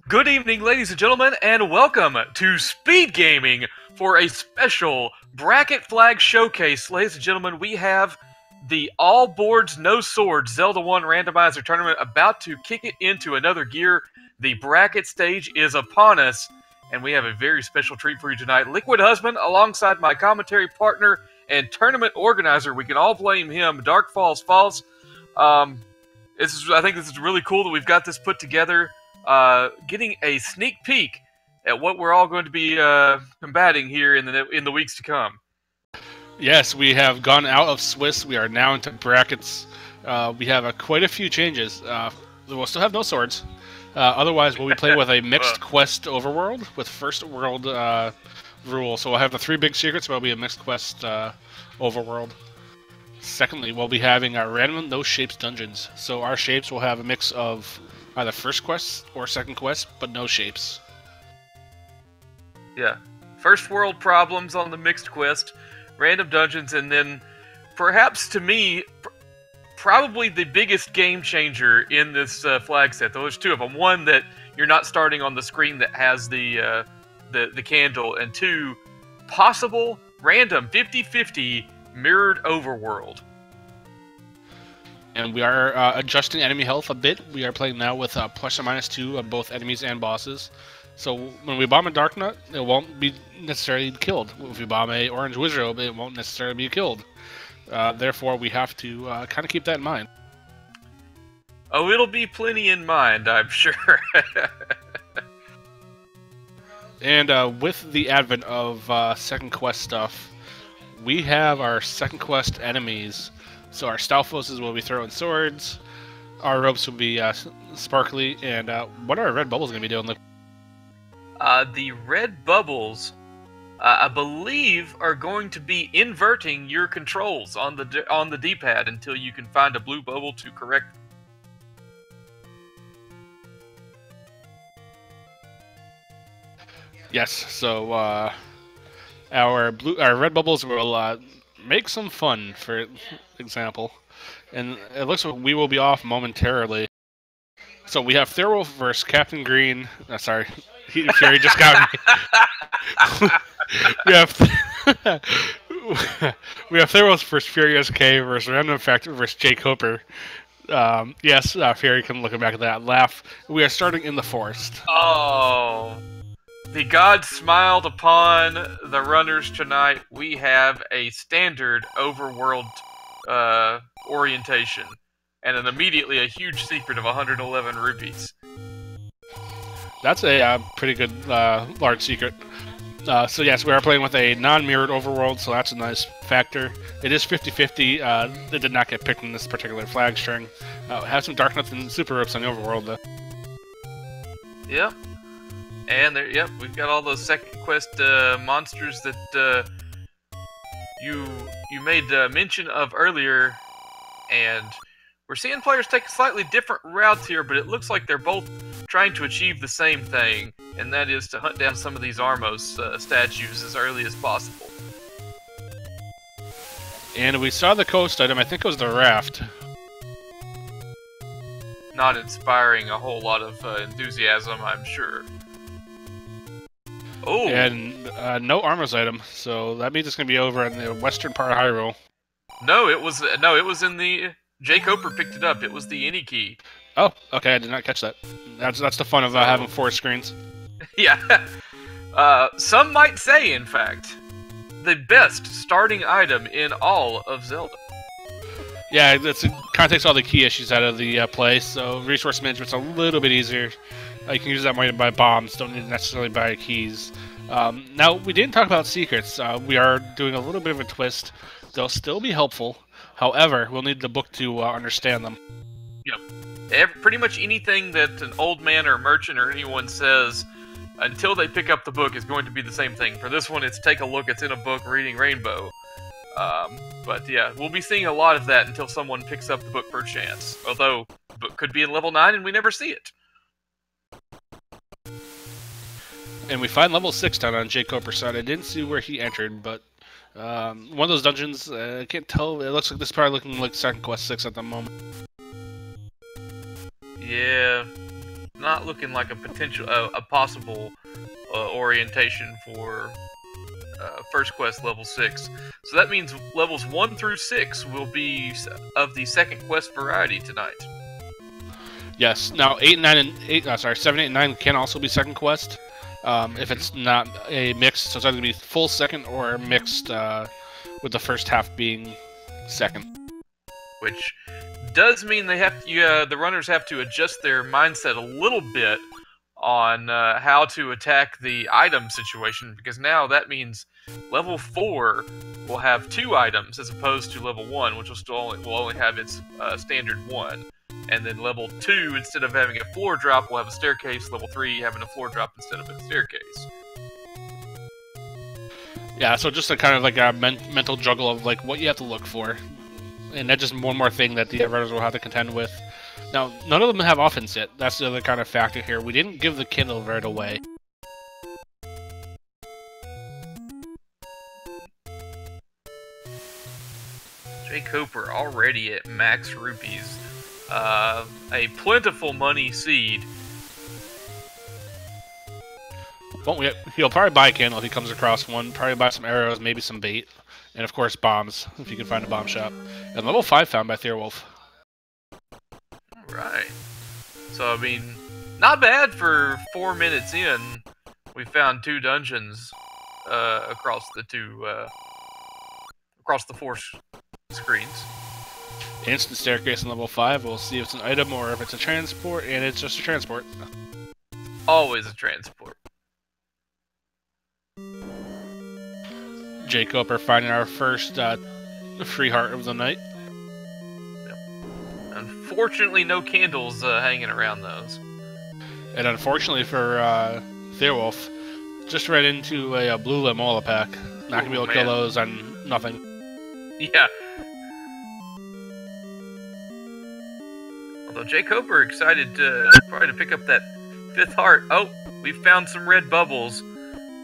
Good evening, ladies and gentlemen, and welcome to Speed Gaming for a special Bracket Flag Showcase. Ladies and gentlemen, we have the All Boards, No Swords Zelda 1 Randomizer Tournament about to kick it into another gear. The bracket stage is upon us, and we have a very special treat for you tonight. Liquid Husband, alongside my commentary partner and tournament organizer, we can all blame him, Dark Falls Falls. I think this is really cool that we've got this put together. Getting a sneak peek at what we're all going to be combating here in the weeks to come. Yes, we have gone out of Swiss. We are now into brackets. We have quite a few changes. We'll still have no swords. Otherwise, we'll be playing with a mixed quest overworld with first world rule. So we'll have the three big secrets, but it'll be a mixed quest overworld. Secondly, we'll be having our random no shapes dungeons. So our shapes will have a mix of either first quest or second quest, but no shapes. Yeah. First world problems on the mixed quest, random dungeons, and then perhaps to me, probably the biggest game changer in this flag set. There's two of them. One, that you're not starting on the screen that has the candle, and two, possible random 50-50 mirrored overworld. And we are adjusting enemy health a bit. We are playing now with plus or minus 2 on both enemies and bosses. So when we bomb a Dark Nut, it won't be necessarily killed. If we bomb a Orange Wizrobe, it won't necessarily be killed. Therefore, we have to kind of keep that in mind. Oh, it'll be plenty in mind, I'm sure. And with the advent of second quest stuff, we have our second quest enemies. So our Stalfoses will be throwing swords, our ropes will be sparkly, and what are our red bubbles going to be doing? The red bubbles, I believe, are going to be inverting your controls on the D-pad until you can find a blue bubble to correct. Yes, so our red bubbles will make some fun, for example, and it looks like we will be off momentarily. So we have Thirwolf versus Captain Green. Sorry, Fury just got me. we have Thirwolf versus FurySK versus RandomEffekt versus jkoper. Yes, Fury can look back at that laugh. We are starting in the forest. Oh. The gods smiled upon the runners tonight. We have a standard overworld orientation, and immediately a huge secret of 111 rupees. That's a pretty good large secret. So yes, we are playing with a non-mirrored overworld, so that's a nice factor. It is 50-50. It did not get picked in this particular flag string. Have some Dark Nuts and Super Ropes on the overworld, though. Yep. And there, yep, we've got all those second quest monsters that you made mention of earlier, and we're seeing players take slightly different routes here, but it looks like they're both trying to achieve the same thing, and that is to hunt down some of these Armos statues as early as possible. And we saw the coast item. I think it was the raft. Not inspiring a whole lot of enthusiasm, I'm sure. Oh. And no Armos item, so that means it's going to be over in the western part of Hyrule. No, it was in the jkoper picked it up. It was the any key. Oh, okay, I did not catch that. That's the fun of having 4 screens. Yeah. Some might say, in fact, the best starting item in all of Zelda. Yeah, it kind of takes all the key issues out of the play, so resource management's a little bit easier. You can use that money to buy bombs, don't need to necessarily buy keys. Now, we didn't talk about secrets. We are doing a little bit of a twist. They'll still be helpful. However, we'll need the book to understand them. Yep. Pretty much anything that an old man or merchant or anyone says until they pick up the book is going to be the same thing. For this one, it's take a look, it's in a book, reading Rainbow. But yeah, we'll be seeing a lot of that until someone picks up the book per chance. Although, the book could be in level 9 and we never see it. And we find level 6 down on jkoper's side. I didn't see where he entered, but one of those dungeons, I can't tell. It looks like this is probably looking like second quest 6 at the moment. Yeah. not looking like a potential, a possible orientation for first quest level 6. So that means levels 1 through 6 will be of the second quest variety tonight. Yes. Now 7, 8, and 9 can also be second quest. If it's not a mix, so it's either going to be full second or mixed with the first half being second. Which does mean they have to, the runners have to adjust their mindset a little bit on how to attack the item situation, because now that means level 4 will have 2 items as opposed to level 1, which will only have its standard 1. And then level 2, instead of having a floor drop, will have a staircase. Level 3 having a floor drop instead of a staircase. Yeah, so just a kind of like a mental juggle of like what you have to look for. And that's just one more thing that the runners will have to contend with. Now, none of them have offense yet. That's the other kind of factor here. We didn't give the Kindle right away. jkoper already at max rupees. A plentiful money seed. Well, he'll probably buy a candle if he comes across one. Probably buy some arrows, maybe some bait. And of course, bombs, if you can find a bomb shop. And level 5 found by Thirwolf. Right. So, I mean, not bad for 4 minutes in. We found 2 dungeons across the 4 screens. Instant staircase on level 5. We'll see if it's an item or if it's a transport, and it's just a transport. Always a transport. jkoper finding our first free heart of the night. Yep. Unfortunately, no candles hanging around those. And unfortunately for Thirwolf, just ran into a blue Lamola pack. Not gonna be able to kill those on nothing. Yeah. Although jkoper excited probably to pick up that 5th heart. Oh, we found some red bubbles,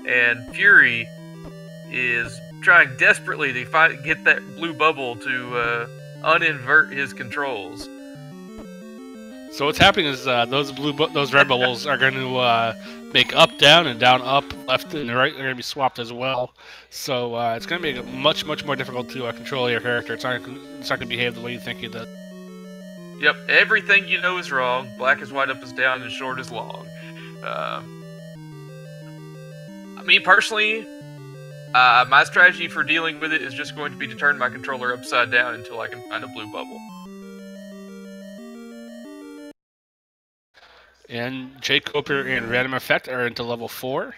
and Fury is trying desperately to get that blue bubble to uninvert his controls. So what's happening is those red bubbles are going to make up down and down up, left and right are going to be swapped as well. So it's going to be much more difficult to control your character. It's not going to behave the way you think it does. Yep, everything you know is wrong. Black is white, up is down, and short is long. I mean, personally, my strategy for dealing with it is just going to be to turn my controller upside down until I can find a blue bubble. And jkoper and RandomEffekt are into level 4.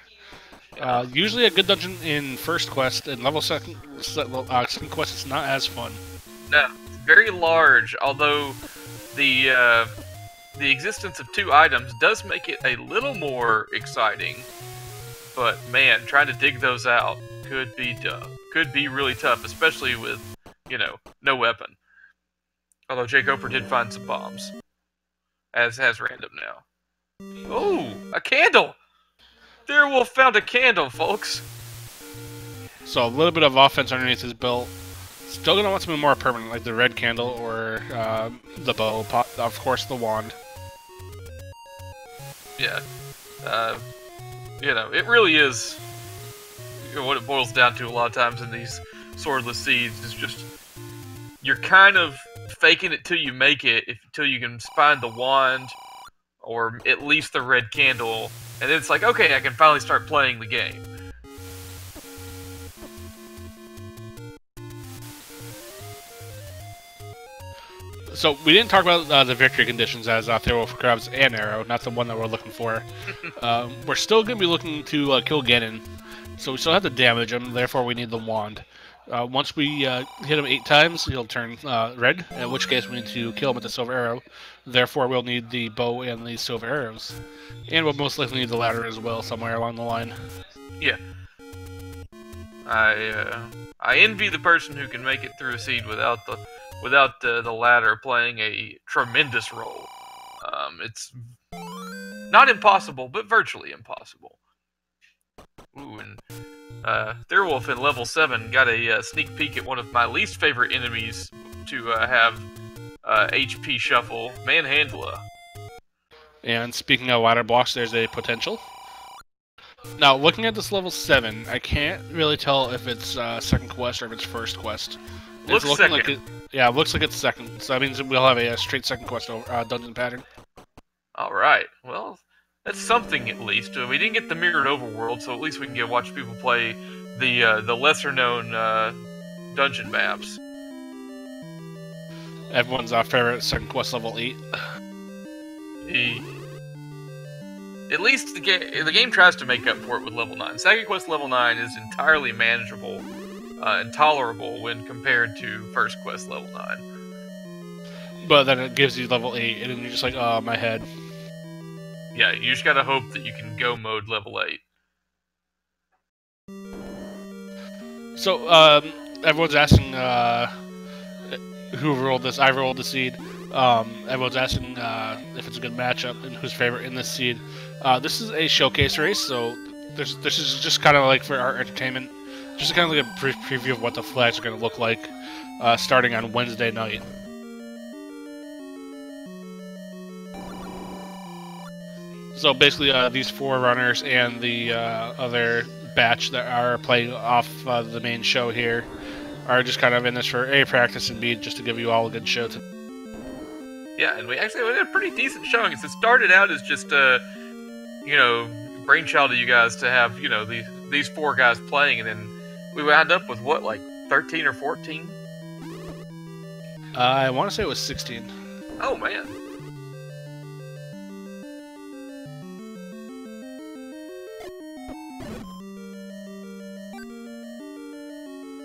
Usually a good dungeon in first quest, and level second quest is not as fun. No, it's very large, although the existence of 2 items does make it a little more exciting. But man, trying to dig those out could be tough. Could be really tough, especially with, no weapon. Although jkoper did find some bombs, as has Random now. Oh, a candle! Thirwolf found a candle, folks. So a little bit of offense underneath his belt. Still gonna want something more permanent, like the red candle or the bow, of course the wand. Yeah, it really is. What it boils down to a lot of times in these swordless seeds is just you're kind of faking it till you make it, till you can find the wand or at least the red candle, and then it's like, okay, I can finally start playing the game. So we didn't talk about the victory conditions as Thirwolf grabs an arrow, not the one that we're looking for. We're still going to be looking to kill Ganon, so we still have to damage him, therefore we need the wand. Once we hit him 8 times, he'll turn red, in which case we need to kill him with the silver arrow. Therefore we'll need the bow and the silver arrows. And we'll most likely need the ladder as well, somewhere along the line. Yeah. I envy the person who can make it through a seed without the ladder playing a tremendous role. It's not impossible, but virtually impossible. Ooh, and Thirwolf in level 7 got a sneak peek at one of my least favorite enemies to have HP shuffle, Manhandla. And speaking of ladder blocks, there's a potential. Now, looking at this level 7, I can't really tell if it's second quest or if it's first quest. Looks it's looking second. like it looks like it's second. So that means we'll have a straight second quest dungeon pattern. All right. Well, that's something at least. We didn't get the mirrored overworld, so at least we can watch people play the lesser-known dungeon maps. Everyone's favorite second quest level 8. At least the game tries to make up for it with level 9. Second quest level 9 is entirely manageable and tolerable when compared to first quest level 9. But then it gives you level 8, and then you're just like, oh, my head. Yeah, you just gotta hope that you can go mode level 8. So, everyone's asking who rolled this. I rolled the seed. Everyone's asking if it's a good matchup and who's favorite in this seed. This is a showcase race, so this is just kind of like for our entertainment. Just kind of like a preview of what the flags are going to look like starting on Wednesday night. So basically, these 4 runners and the other batch that are playing off the main show here are just kind of in this for A, practice, and B, just to give you all a good show. Yeah, and we had a pretty decent showing. It started out as just brainchild of you guys to have, these 4 guys playing, and then we wound up with what, like 13 or 14? I want to say it was 16. Oh, man.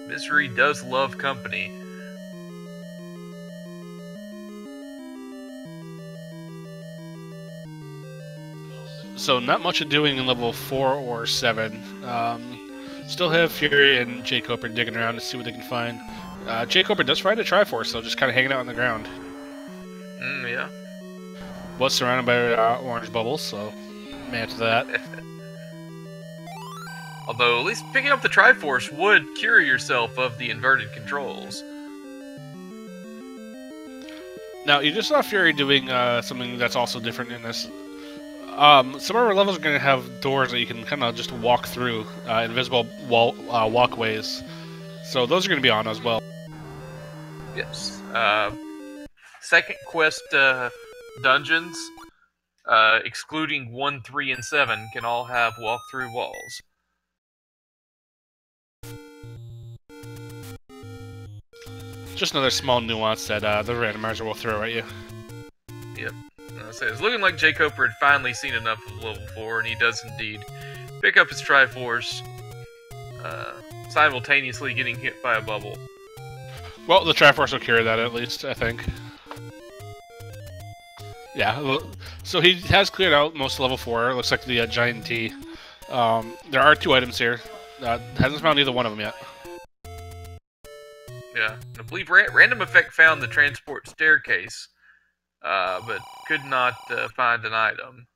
Misery does love company. So not much of doing in level 4 or 7. Still have Fury and jkoper digging around to see what they can find. jkoper does find a Triforce, so just kind of hanging out on the ground. Yeah. Was surrounded by orange bubbles, so man to that. Although, at least picking up the Triforce would cure yourself of the inverted controls. Now, you just saw Fury doing something that's also different in this. Some of our levels are going to have doors that you can kind of just walk through, invisible walkways. So those are going to be on as well. Yes. Second quest dungeons, excluding 1, 3, and 7, can all have walk-through walls. Just another small nuance that the randomizer will throw at you. Yep. So it's looking like jkoper had finally seen enough of level 4, and he does indeed pick up his Triforce, simultaneously getting hit by a bubble. Well, the Triforce will cure that at least, I think. Yeah, so he has cleared out most of level 4. It looks like the Giant T. There are 2 items here. Hasn't found either one of them yet. Yeah, I believe RandomEffekt found the transport staircase, but could not find an item.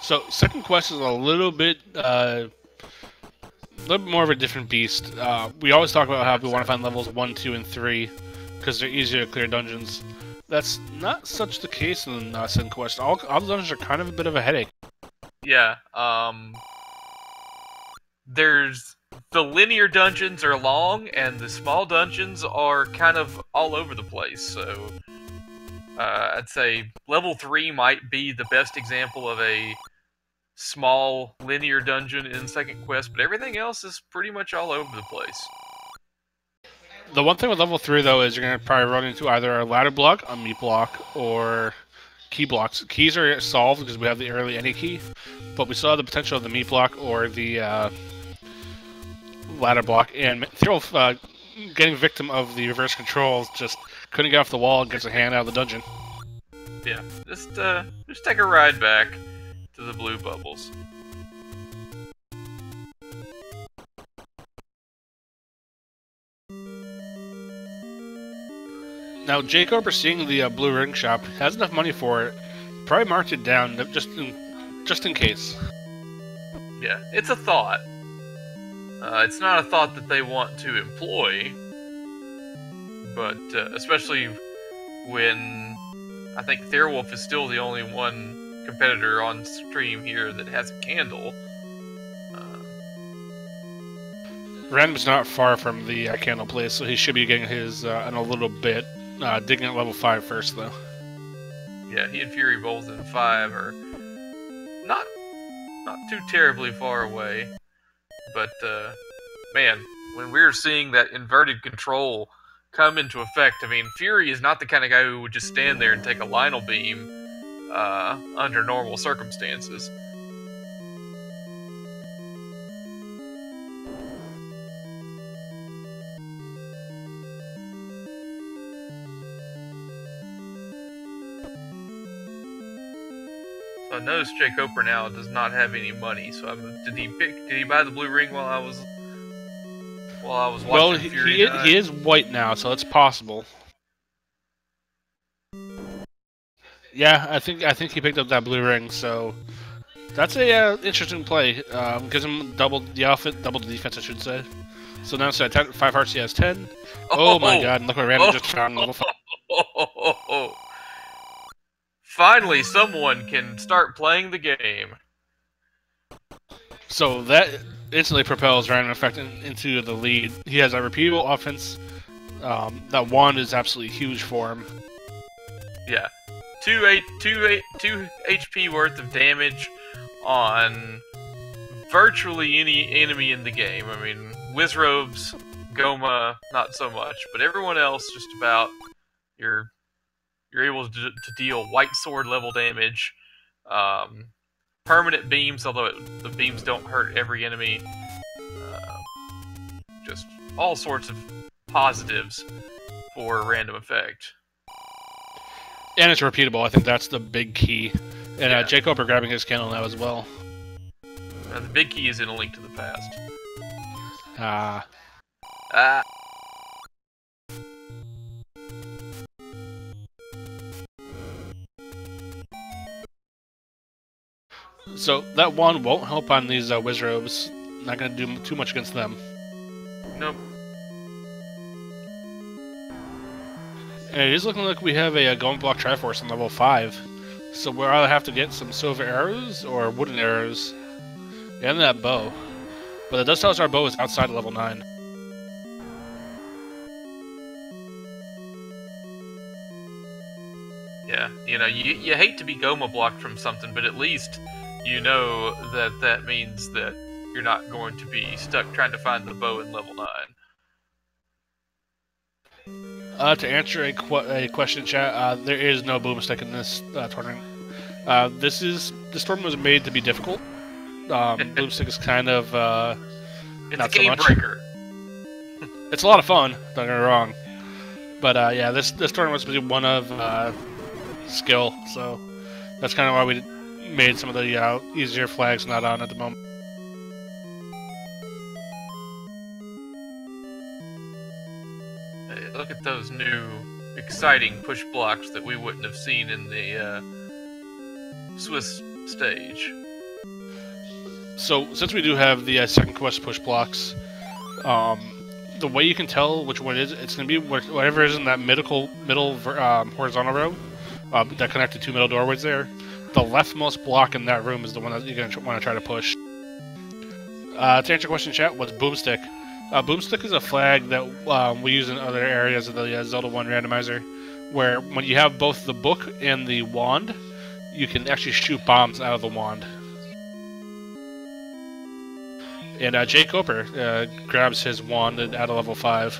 So, second quest is a little bit more of a different beast. We always talk about how we want to find levels 1, 2, and 3 because they're easier to clear dungeons. That's not such the case in second quest. All the dungeons are kind of a bit of a headache. Yeah, there's the linear dungeons are long, and the small dungeons are kind of all over the place. So, I'd say level 3 might be the best example of a small linear dungeon in second quest, but everything else is pretty much all over the place. The one thing with level 3, though, is you're going to probably run into either a ladder block, a meat block, or key blocks. Keys are solved because we have the early any key, but we still have the potential of the meat block or the ladder block. And Thirwolf, getting victim of the reverse controls, just couldn't get off the wall and gets a hand out of the dungeon. Yeah, just take a ride back to the blue bubbles. Now, jkoper, seeing the blue ring shop, has enough money for it. Probably marked it down just in case. Yeah, it's a thought. It's not a thought that they want to employ, but especially when I think Thirwolf is still the only one competitor on stream here that has a candle. Random's not far from the candle place, so he should be getting his in a little bit. Digging at level 5 first, though. Yeah, he and Fury both in 5 are not too terribly far away. But, man, when we're seeing that inverted control come into effect, I mean, Fury is not the kind of guy who would just stand there and take a Lionel beam under normal circumstances. I noticed jkoper now does not have any money. So did he buy the blue ring while I was watching Fury die? He is white now, so it's possible. Yeah, I think he picked up that blue ring, so that's a interesting play. Gives him double the outfit, double the defense, I should say. So now instead of 5 hearts, he has 10. Oh my god! And look what Random just found level 5. Finally, someone can start playing the game. So that instantly propels RandomEffekt into the lead. He has a repeatable offense. That wand is absolutely huge for him. Yeah, 2 HP worth of damage on virtually any enemy in the game. I mean, Wizrobes, Goma, not so much, but everyone else, just about, you're able to deal white sword level damage, permanent beams, although the beams don't hurt every enemy, just all sorts of positives for RandomEffekt. And it's repeatable. I think that's the big key. And yeah. jkoper grabbing his candle now as well. The big key is in A Link to the Past. So that wand won't help on these Wizrobes. Not going to do too much against them. Nope. And it is looking like we have a Golem Block Triforce on level 5. So we'll either have to get some silver arrows or wooden arrows. And that bow. But it does tell us our bow is outside of level 9. Yeah, you know, you hate to be Goma blocked from something, but at least you know that means that you're not going to be stuck trying to find the bow in level 9. To answer a question, chat, there is no boomstick in this tournament. This tournament was made to be difficult. Boomstick is kind of it's not a game so much. breaker. It's a lot of fun. Don't get me wrong, but yeah, this tournament was supposed to be one of skill, so that's kind of why we made some of the easier flags not on at the moment. Look at those new, exciting push blocks that we wouldn't have seen in the Swiss stage. So, since we do have the second quest push blocks, the way you can tell which one it is, it's going to be whatever is in that middle horizontal row that connect the 2 middle doorways there. The leftmost block in that room is the one that you're going to want to try to push. To answer your question, chat, what's Boomstick? Boomstick is a flag that we use in other areas of the Zelda 1 randomizer, where when you have both the book and the wand, you can actually shoot bombs out of the wand. And jkoper grabs his wand at a level 5.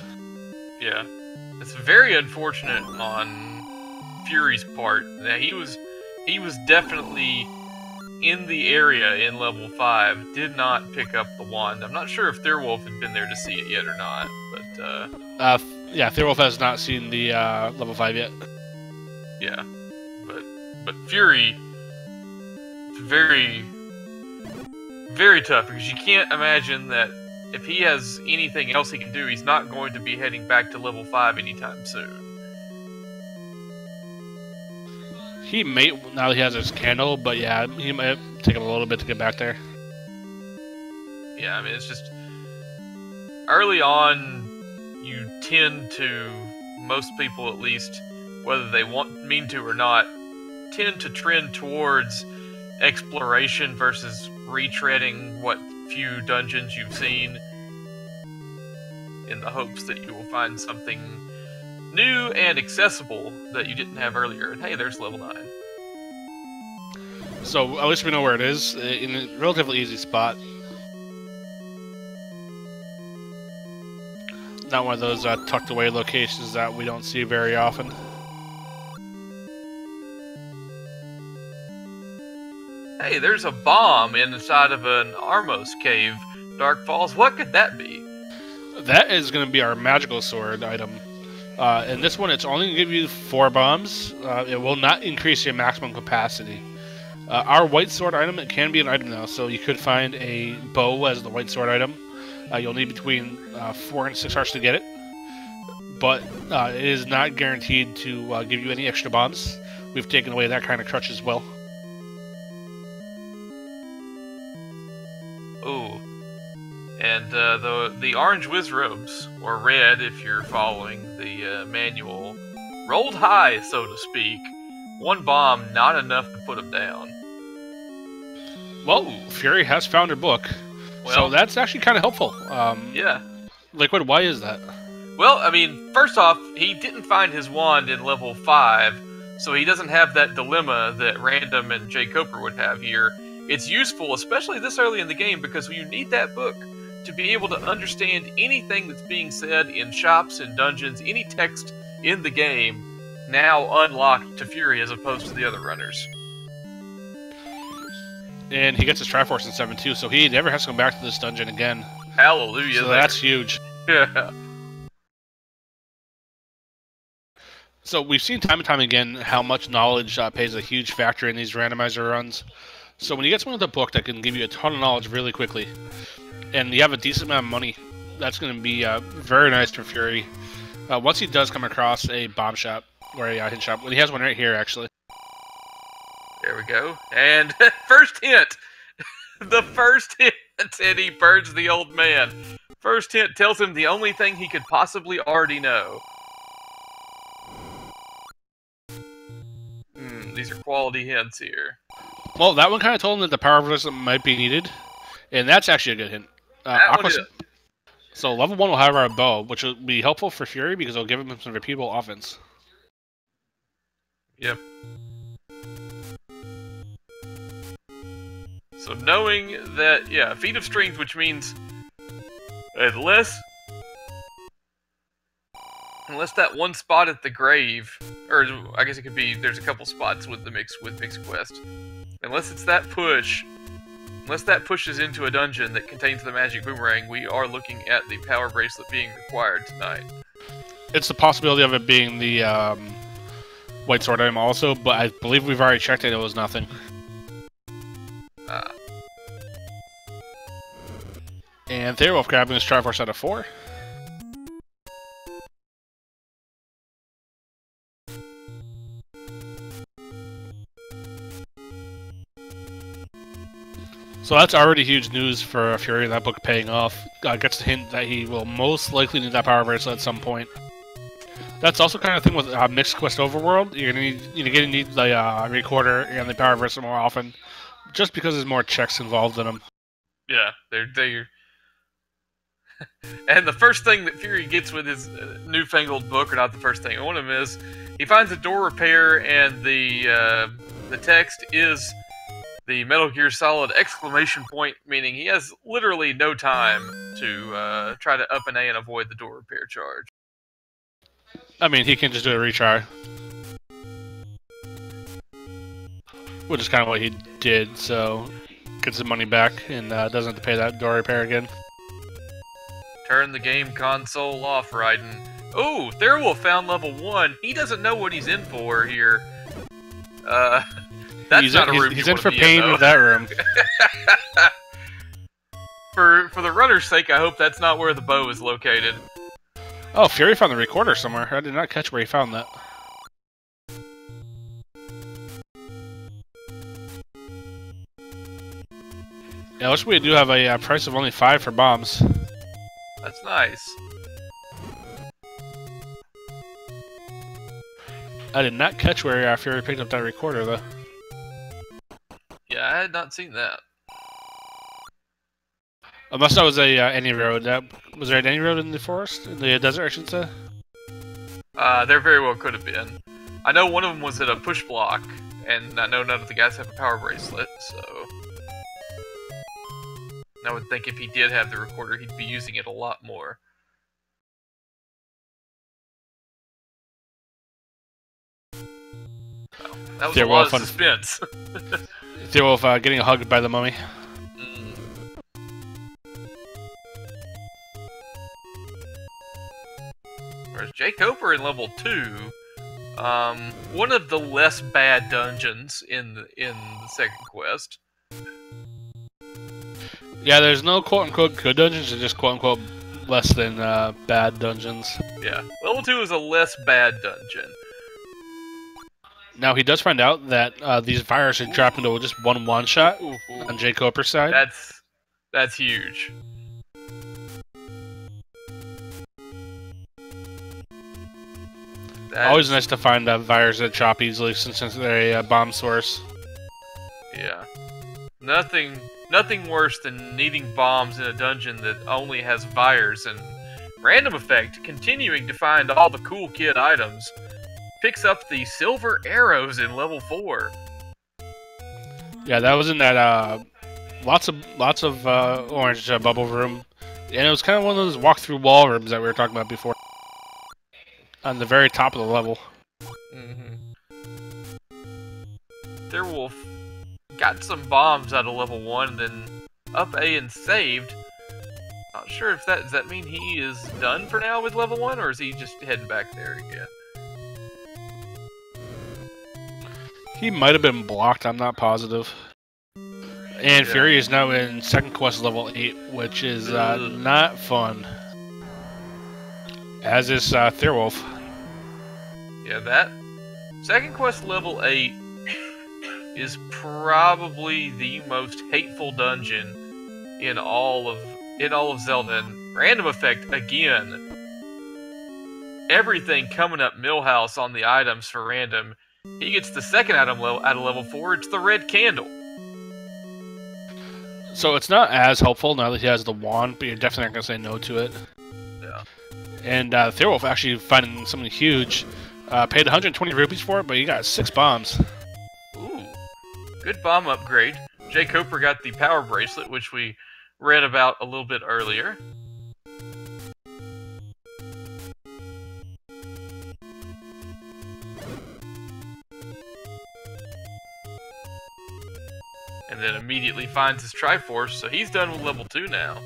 Yeah. It's very unfortunate on Fury's part. Now, he was definitely in the area in level 5, did not pick up the wand. I'm not sure if Thirwolf had been there to see it yet or not, but yeah, Thirwolf has not seen the level 5 yet. Yeah. But Fury, it's very, very tough, because you can't imagine that if he has anything else he can do, he's not going to be heading back to level 5 anytime soon. He may, now that he has his candle, but yeah, he might take a little bit to get back there. Yeah, I mean, it's just early on, you tend to, most people at least, whether they mean to or not, tend to trend towards exploration versus retreading what few dungeons you've seen in the hopes that you will find something new and accessible that you didn't have earlier. And hey, there's level 9. So at least we know where it is, in a relatively easy spot. Not one of those tucked away locations that we don't see very often. Hey, there's a bomb inside of an Armos cave, Dark Falls. What could that be? That is going to be our magical sword item. In this one, it's only going to give you 4 bombs. It will not increase your maximum capacity. Our white sword item, it can be an item now, so you could find a bow as the white sword item. You'll need between 4 and 6 hearts to get it, but it is not guaranteed to give you any extra bombs. We've taken away that kind of crutch as well. Ooh. And the orange whiz robes, or red if you're following the manual, rolled high, so to speak. 1 bomb, not enough to put them down. Well, Fury has found her book, so that's actually kind of helpful. Yeah. Liquid, why is that? Well, I mean, first off, he didn't find his wand in level 5, so he doesn't have that dilemma that Random and jkoper would have here. It's useful, especially this early in the game, because you need that book to be able to understand anything that's being said in shops and dungeons, any text in the game, now unlocked to Fury as opposed to the other runners. And he gets his Triforce in 7 too, so he never has to come back to this dungeon again. Hallelujah. So that's huge. Yeah. So we've seen time and time again how much knowledge plays a huge factor in these randomizer runs. So when you get someone with a book that can give you a ton of knowledge really quickly, and you have a decent amount of money, that's going to be very nice for Fury. Once he does come across a bomb shop, or a hint shop, well, he has one right here, actually. There we go. And first hint! The first hint, and he burns the old man. First hint tells him the only thing he could possibly already know. These are quality hints here. Well, that one kind of told him that the power resistance might be needed, and that's actually a good hint. So level 1 will have our bow, which will be helpful for Fury because it'll give him some repeatable offense. Yep. So knowing that, yeah, Feat of Strength, which means unless that one spot at the grave, or I guess it could be, there's a couple spots with the mixed quest. Unless it's that push, unless that pushes into a dungeon that contains the magic boomerang, we are looking at the power bracelet being required tonight. It's the possibility of it being the white sword item also, but I believe we've already checked it was nothing. And Thirwolf grabbing his Triforce out of 4. So that's already huge news for Fury, that book paying off. Gets the hint that he will most likely need that power bracelet at some point. That's also kind of thing with mixed quest overworld. You're gonna need the recorder and the power bracelet more often, just because there's more checks involved in them. Yeah, they're and the first thing that Fury gets with his newfangled book, or not the first thing, one of them is he finds a door repair, and the text is the Metal Gear Solid exclamation point, meaning he has literally no time to try to up an A and avoid the door repair charge. I mean, he can just do a retry. Which is kind of what he did, so gets his money back and doesn't have to pay that door repair again. Turn the game console off, Raiden. Oh, Thirwolf found level 1. He doesn't know what he's in for here. That's not a room he's in for pain with that room. For the runner's sake, I hope that's not where the bow is located. Oh, Fury found the recorder somewhere. I did not catch where he found that. Yeah, looks like we do have a price of only 5 for bombs. That's nice. I did not catch where Fury picked up that recorder, though. Yeah, I had not seen that. Unless that was a any road. Was there an any road in the forest? In the desert, I should say? There very well could have been. I know one of them was at a push block, and I know none of the guys have a power bracelet, so... I would think if he did have the recorder, he'd be using it a lot more. Well, that was a lot of suspense. Thirwolf getting hugged by the mummy. Whereas jkoper in level 2, one of the less bad dungeons in the second quest. Yeah, there's no quote-unquote good dungeons, there's just quote-unquote less than bad dungeons. Yeah, level 2 is a less bad dungeon. Now, he does find out that these fires are dropped into just one-shot on jkoper's side. That's huge. Always nice to find fires that drop easily since they're a bomb source. Yeah. Nothing worse than needing bombs in a dungeon that only has fires, and RandomEffekt, continuing to find all the cool kid items, picks up the silver arrows in level 4. Yeah, that was in that lots of orange bubble room, and it was kind of one of those walk-through wall rooms that we were talking about before. On the very top of the level. Thirwolf got some bombs out of level 1, and then up A and saved. Not sure if does that mean he is done for now with level 1, or is he just heading back there again? He might have been blocked, I'm not positive. And yeah. Fury is now in second quest level 8, which is not fun. As is Thirwolf. Yeah, that second quest level 8 is probably the most hateful dungeon in all of Zelda. And RandomEffekt again. Everything coming up Millhouse on the items for random. He gets the second item out of level 4. It's the red candle. So it's not as helpful now that he has the wand, but you're definitely not going to say no to it. Yeah. And Thirwolf actually finding something huge. Paid 120 rupees for it, but you got 6 bombs. Ooh. Good bomb upgrade. jkoper got the power bracelet, which we read about a little bit earlier. And then immediately finds his Triforce, so he's done with level 2 now.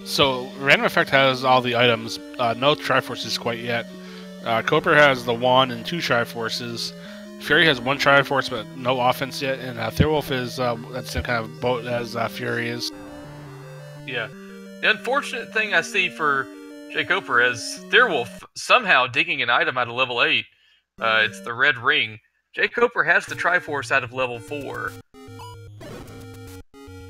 So, RandomEffekt has all the items, no Triforces quite yet. Koper has the wand and 2 Triforces. Fury has 1 Triforce, but no offense yet. And Thirwolf is, that's the kind of boat as Fury is. Yeah. The unfortunate thing I see for jkoper is Thirwolf somehow digging an item out of level 8. It's the red ring. jkoper has the Triforce out of level 4.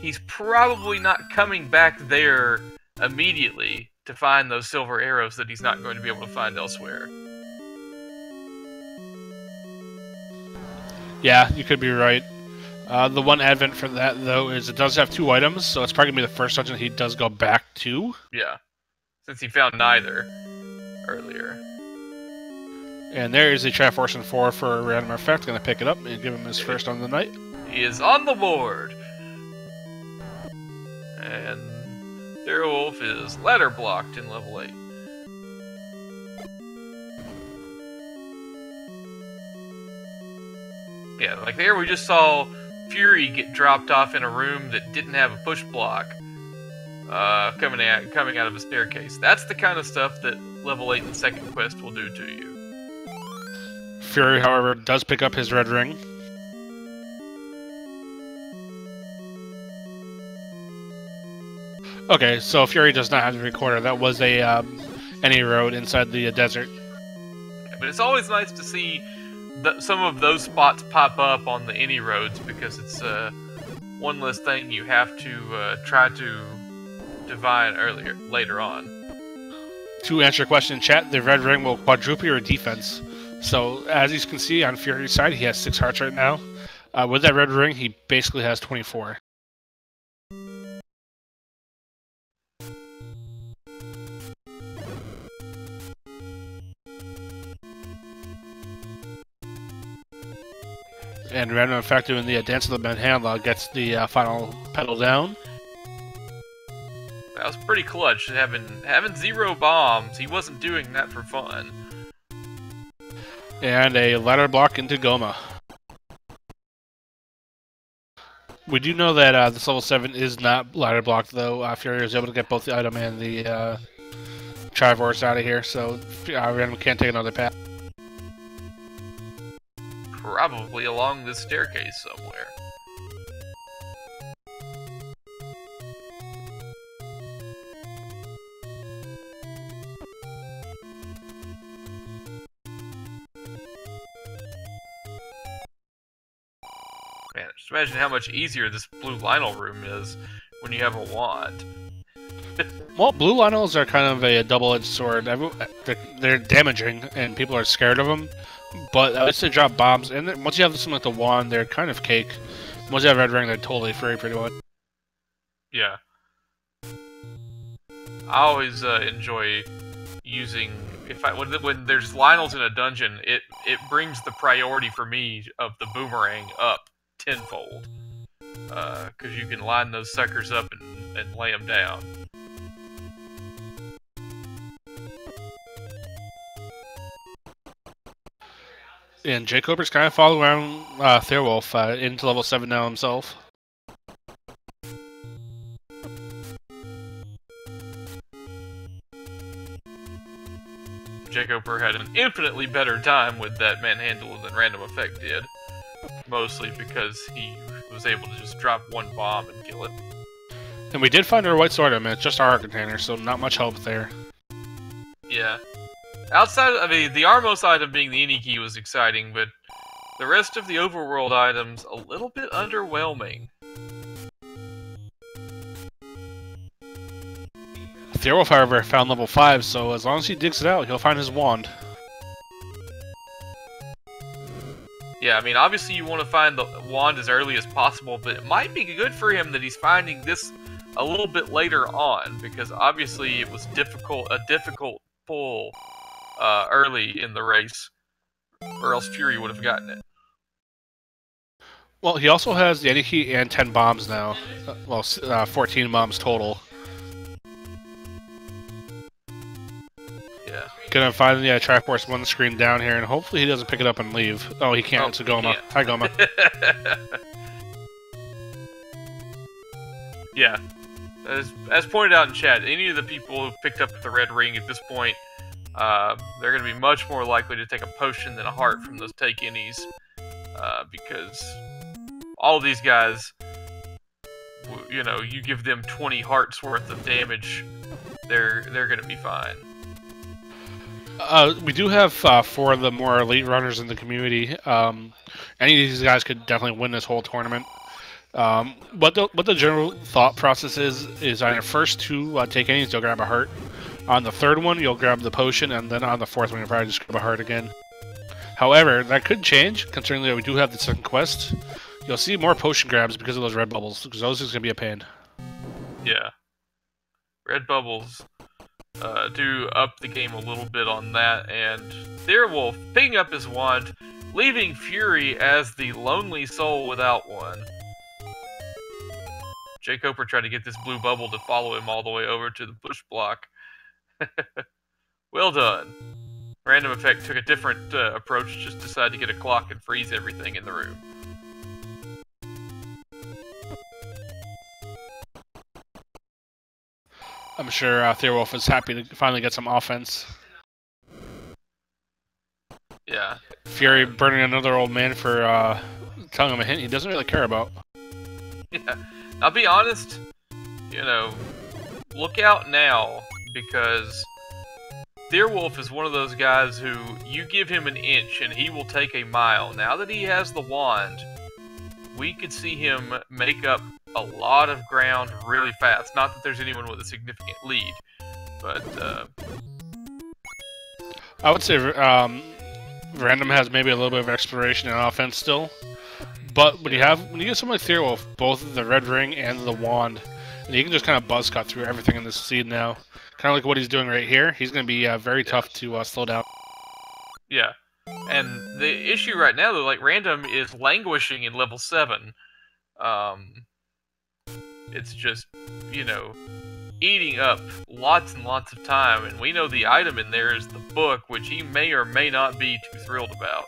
He's probably not coming back there immediately to find those silver arrows that he's not going to be able to find elsewhere. Yeah, you could be right. The one advent for that, though, is it does have 2 items, so it's probably going to be the first dungeon he does go back to. Yeah, since he found neither earlier. And there is a Triforce in 4 for RandomEffekt. Going to pick it up and give him his first on the night. He is on the board! And Thirwolf is ladder blocked in level 8. Yeah, like there we just saw Fury get dropped off in a room that didn't have a push block coming out of a staircase. That's the kind of stuff that level 8 in the second quest will do to you. Fury, however, does pick up his red ring. Okay, so Fury does not have the recorder. That was a any road inside the desert. But it's always nice to see some of those spots pop up on the any roads because it's one less thing you have to try to divine later on. To answer your question in chat, the red ring will quadruple your defense. So, as you can see on Fury's side, he has 6 hearts right now. With that red ring, he basically has 24. And RandomEffekt doing the Dance of the Manhandla gets the final pedal down. That was pretty clutch, having 0 bombs. He wasn't doing that for fun. And a ladder block into Goma. We do know that this level 7 is not ladder blocked, though. Fury was able to get both the item and the Trivorce out of here, so Random can't take another path. Probably along this staircase somewhere. Man, just imagine how much easier this blue Lionel room is when you have a wand. Well, blue Lionels are kind of a double-edged sword. They're damaging, and people are scared of them. But at least they drop bombs, and then once you have something like the wand, they're kind of cake. Once you have red ring, they're totally free, pretty much. Yeah. I always enjoy using when there's Lionels in a dungeon. It brings the priority for me of the boomerang up tenfold, because you can line those suckers up and lay them down. And jkoper's kind of following around Thirwolf into level 7 now himself. jkoper had an infinitely better time with that manhandle than RandomEffekt did. Mostly because he was able to just drop 1 bomb and kill it. And we did find our white sword, it's just our container, so not much help there. Yeah. Outside, the Armos item being the Ini key was exciting, but the rest of the overworld items a little bit underwhelming. Thirwolf, however, found level 5, so as long as he digs it out, he'll find his wand. Yeah, I mean, obviously you want to find the wand as early as possible, but it might be good for him that he's finding this a little bit later on, because obviously it was a difficult pull early in the race, or else Fury would have gotten it. Well, he also has the Aniki and 10 bombs now. 14 bombs total. Yeah. Gonna find the Triforce 1 screen down here, and hopefully he doesn't pick it up and leave. Oh, he can't. It's a Goma. Hi, Goma. Yeah. As pointed out in chat, any of the people who've picked up the red ring at this point, they're going to be much more likely to take a potion than a heart from those take innies, because all of these guys, you know, you give them 20 hearts worth of damage, they're going to be fine. We do have 4 of the more elite runners in the community. Any of these guys could definitely win this whole tournament. What the general thought process is on your first 2 take innies, you'll grab a heart. On the 3rd one, you'll grab the potion, and then on the 4th one, you'll probably just grab a heart again. However, that could change, considering that we do have the 2nd quest. You'll see more potion grabs because of those red bubbles, because those are going to be a pain. Yeah. Red bubbles do up the game a little bit on that, and Thirwolf picking up his wand, leaving Fury as the lonely soul without one. jkoper tried to get this blue bubble to follow him all the way over to the push block. Well done. RandomEffekt took a different approach, just decided to get a clock and freeze everything in the room. I'm sure Thirwolf is happy to finally get some offense. Yeah. Fury burning another old man for telling him a hint he doesn't really care about. Yeah. I'll be honest, you know, look out now, because Thirwolf is one of those guys who you give him an inch and he will take a mile. Now that he has the wand, we could see him make up a lot of ground really fast. Not that there's anyone with a significant lead, but I would say Random has maybe a little bit of exploration and offense still. But when you get someone like Thirwolf, both the red ring and the wand, and he can just kind of buzz cut through everything in this seed now. Kind of like what he's doing right here. He's going to be very tough to slow down. Yeah. And the issue right now, though, like, Random is languishing in level 7. It's just, you know, eating up lots and lots of time, and we know the item in there is the book, which he may or may not be too thrilled about.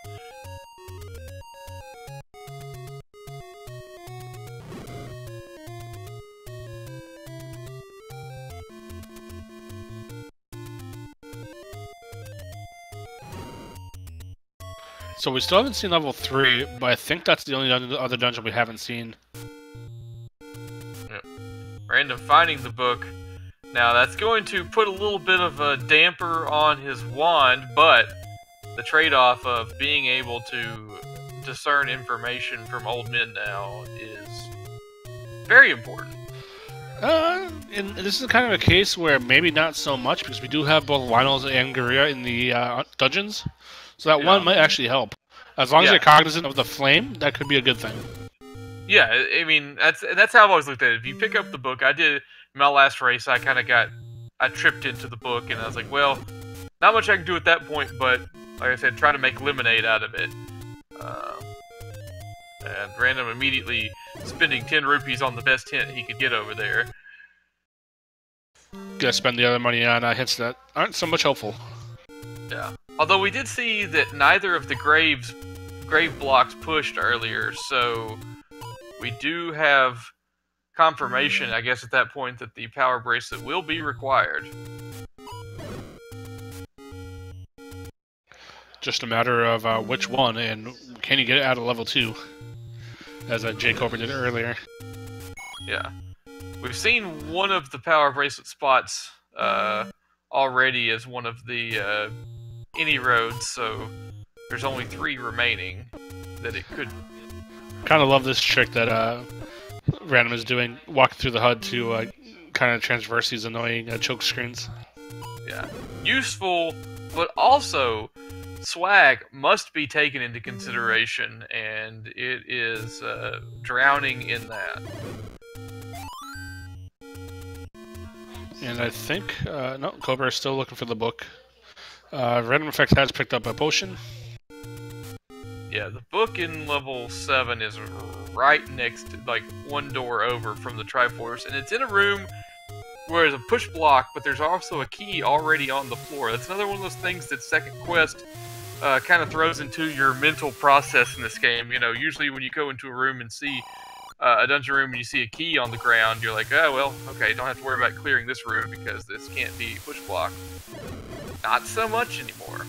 So we still haven't seen level 3, but I think that's the only other dungeon we haven't seen. Yep. Random finding the book. Now that's going to put a little bit of a damper on his wand, but the trade-off of being able to discern information from old men now is very important. And this is kind of a case where maybe not so much, because we do have both Lionels and Guerrilla in the dungeons. So that one might actually help. As long as you're cognizant of the flame, that could be a good thing. Yeah, I mean, that's how I've always looked at it. If you pick up the book, I did in my last race, I tripped into the book, and I was like, well, not much I can do at that point, but, like I said, try to make lemonade out of it. And Random immediately spending 10 rupees on the best hint he could get over there. Gonna spend the other money on hints that aren't so much helpful. Yeah. Although we did see that neither of the grave blocks pushed earlier, so we do have confirmation, I guess, at that point that the power bracelet will be required. Just a matter of which one, and can you get it out of level 2, as jkoper did earlier. Yeah. We've seen one of the power bracelet spots already as one of the any roads, so there's only 3 remaining that it could. Kind of love this trick that Random is doing, walking through the HUD to kind of transverse these annoying choke screens. Yeah, useful, but also swag must be taken into consideration, and it is drowning in that. And I think no, Cobra is still looking for the book. RandomEffekt has picked up a potion. Yeah, the book in level 7 is right next to, like, one door over from the Triforce, and it's in a room where there's a push block, but there's also a key already on the floor. That's another one of those things that second quest kind of throws into your mental process in this game. You know, usually when you go into a room and see a dungeon room and you see a key on the ground, you're like, oh, well, okay, don't have to worry about clearing this room because this can't be push block. Not so much anymore.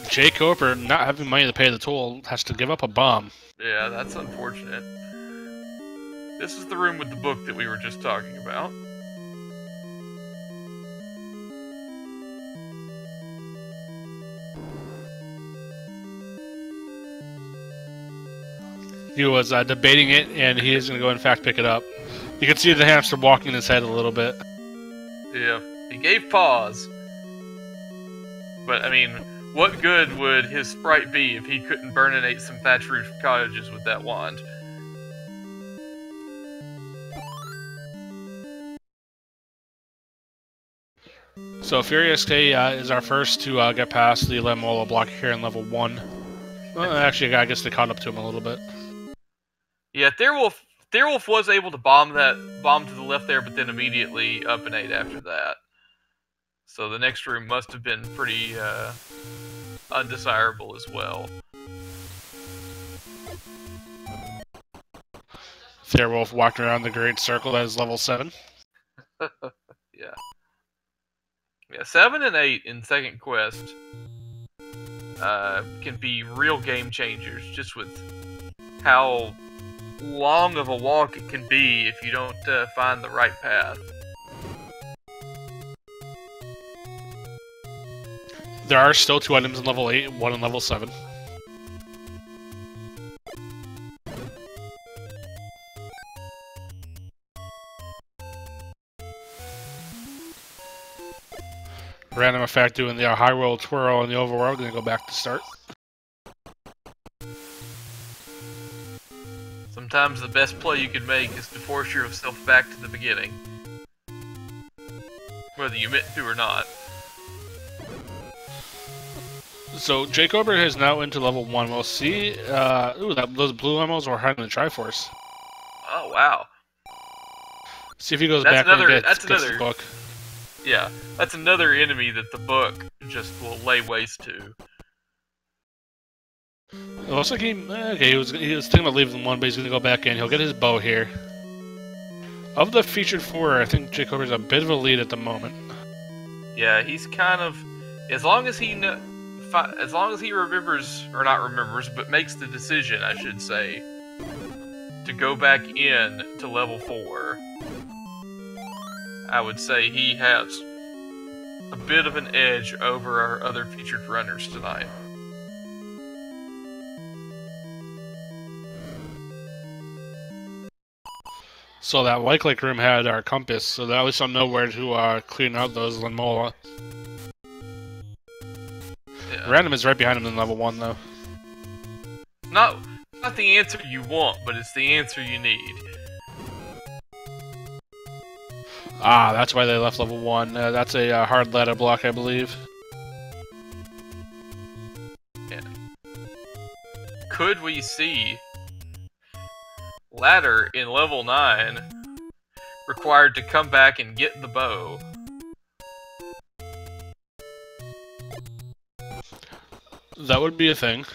jkoper, not having money to pay the toll, has to give up a bomb. Yeah, that's unfortunate. This is the room with the book that we were just talking about. He was debating it, and he is going to go, in fact, pick it up. You can see the hamster walking in his head a little bit. Yeah, he gave pause. But, I mean, what good would his sprite be if he couldn't burninate some thatch roof cottages with that wand? So FurySK is our first to get past the Lemola block here in level 1. Well, actually, I guess they caught up to him a little bit. Yeah, Thirwolf was able to bomb to the left there, but then immediately up and 8 after that. So the next room must have been pretty undesirable as well. Thirwolf walked around the great circle that is level 7. Yeah. Yeah, 7 and 8 in second quest can be real game changers, just with how long of a walk it can be if you don't find the right path. There are still 2 items in level 8 and 1 in level 7. RandomEffekt doing the high roll twirl in the overworld. Gonna go back to start. Sometimes the best play you can make is to force yourself back to the beginning. Whether you meant to or not. So jkoper is now into level 1. We'll see. Ooh, those blue emos are hiding the Triforce. Oh wow! See if he goes That's back another. and gets That's another the book. Yeah, that's another enemy that the book just will lay waste to. It looks like he was thinking about leaving 1, but he's gonna go back in. He'll get his bow here. Of the featured 4, I think jkoper's a bit of a lead at the moment. Yeah, he's kind of as long as he remembers, or not remembers, but makes the decision, I should say, to go back in to level 4. I would say he has a bit of an edge over our other featured runners tonight. So that like room had our compass, so that at least I'll know where to clean out those Lanmola. Yeah. Random is right behind him in level 1, though. Not the answer you want, but it's the answer you need. Ah, that's why they left level 1. That's a hard ladder block, I believe. Yeah. Could we see ladder in level 9 required to come back and get the bow? That would be a thing.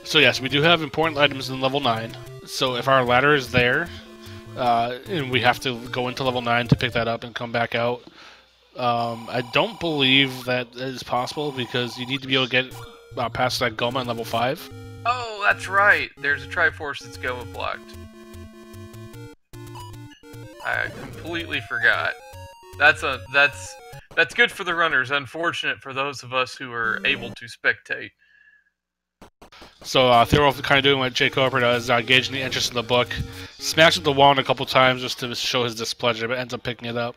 So yes, we do have important items in level 9. So if our ladder is there, and we have to go into level 9 to pick that up and come back out, I don't believe that is possible because you need to be able to get past that Goma in level 5. Oh, that's right. There's a Triforce that's Goma blocked. I completely forgot. That's good for the runners. Unfortunate for those of us who are able to spectate. So Thirwolf is kind of doing what jkoper does, gauging the interest in the book. Smashes the wand a couple times just to show his displeasure, but ends up picking it up.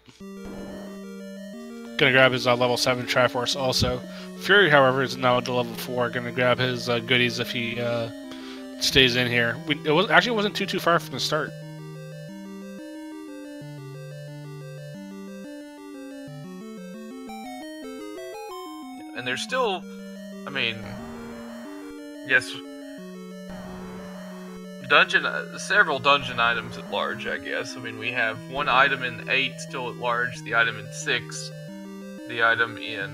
Gonna grab his level 7 Triforce also. Fury, however, is now at the level 4. Gonna grab his goodies if he stays in here. It wasn't too far from the start. And there's still, I mean, yes, several dungeon items at large, I guess. I mean, we have one item in 8 still at large, the item in 6, the item in,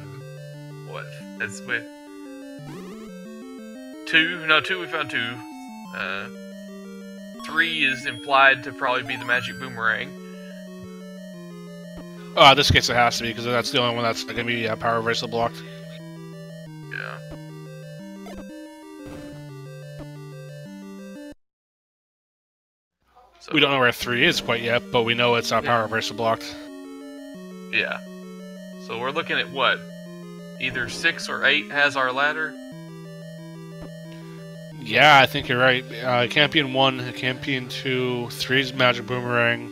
what, that's with 2, no, 2, we found 2, 3 is implied to probably be the magic boomerang. Oh, in this case it has to be, because that's the only one that's going to be power reversal blocked. Yeah. So, we don't know where 3 is quite yet, but we know it's power reversal blocked. Yeah. So we're looking at what? Either 6 or 8 has our ladder? Yeah, I think you're right. It can't be in 1, it can't be in 2, 3's magic boomerang.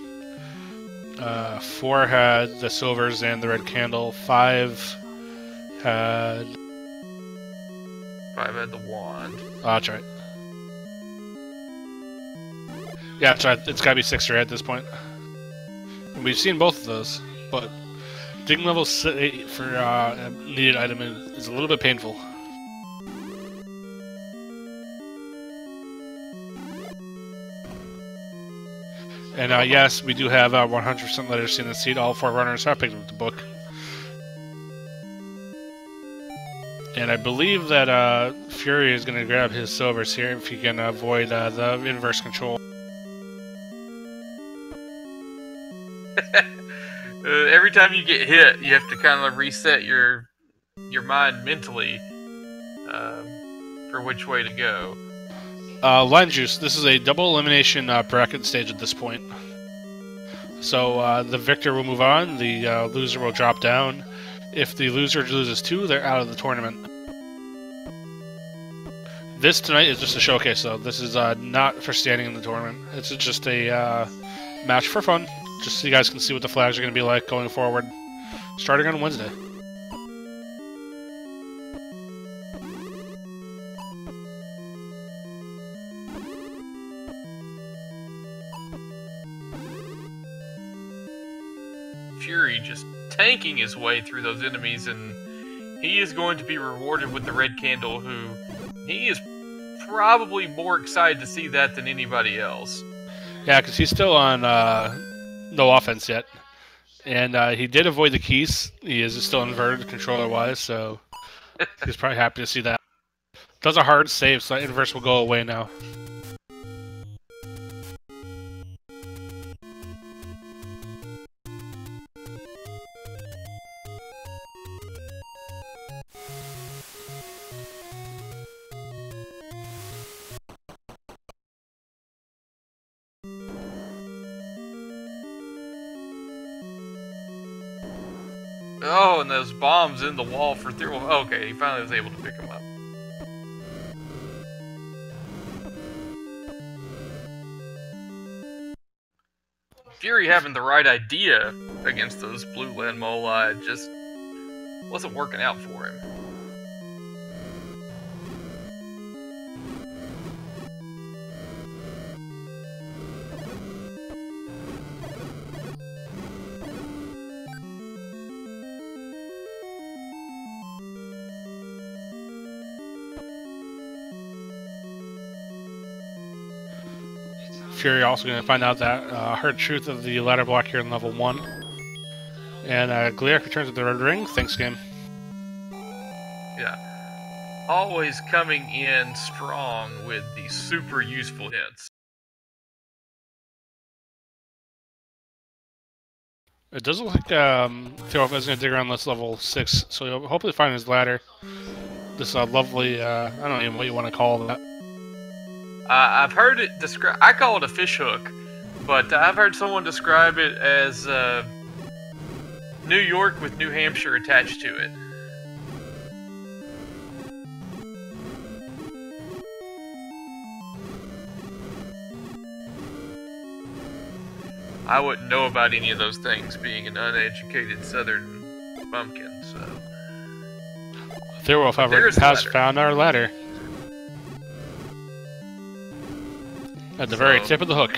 4 had the silvers and the red candle. 5 had... 5 had the wand. Oh, that's right. Yeah, that's right. It's gotta be 6 or 8 at this point. And we've seen both of those, but digging level 8 for a needed item is a little bit painful. And yes, we do have 100% letters in the seat. All 4 runners have picked up the book. And I believe that Fury is going to grab his silvers here if he can avoid the inverse control. Every time you get hit, you have to kind of reset your your mind mentally for which way to go. Line Juice, this is a double elimination bracket stage at this point. So the victor will move on, the loser will drop down. If the loser loses 2, they're out of the tournament. This tonight is just a showcase, though. This is not for standing in the tournament. It's just a match for fun, just so you guys can see what the flags are going to be like going forward, starting on Wednesday. Fury just tanking his way through those enemies, and he is going to be rewarded with the red candle, who he is probably more excited to see that than anybody else. Yeah, because he's still on no offense yet. And he did avoid the keys. He is still inverted controller-wise, so he's probably happy to see that. Does a hard save, so that inverse will go away now. Oh, and those bombs in the wall for Thirwolf. Okay, he finally was able to pick them up. Fury having the right idea against those blue land moli just wasn't working out for him. Fury also going to find out that hard truth of the ladder block here in level 1. And Gliark returns with the red ring. Thanks, game. Yeah. Always coming in strong with the super useful hits. It does look like Thirwolf is going to dig around this level 6, so he'll hopefully find his ladder. This lovely, I don't know what you want to call that. I've heard it described. I call it a fish hook, but I've heard someone describe it as New York with New Hampshire attached to it. I wouldn't know about any of those things, being an uneducated southern bumpkin, so... Thirwolf, however, has found our ladder. At the very tip of the hook.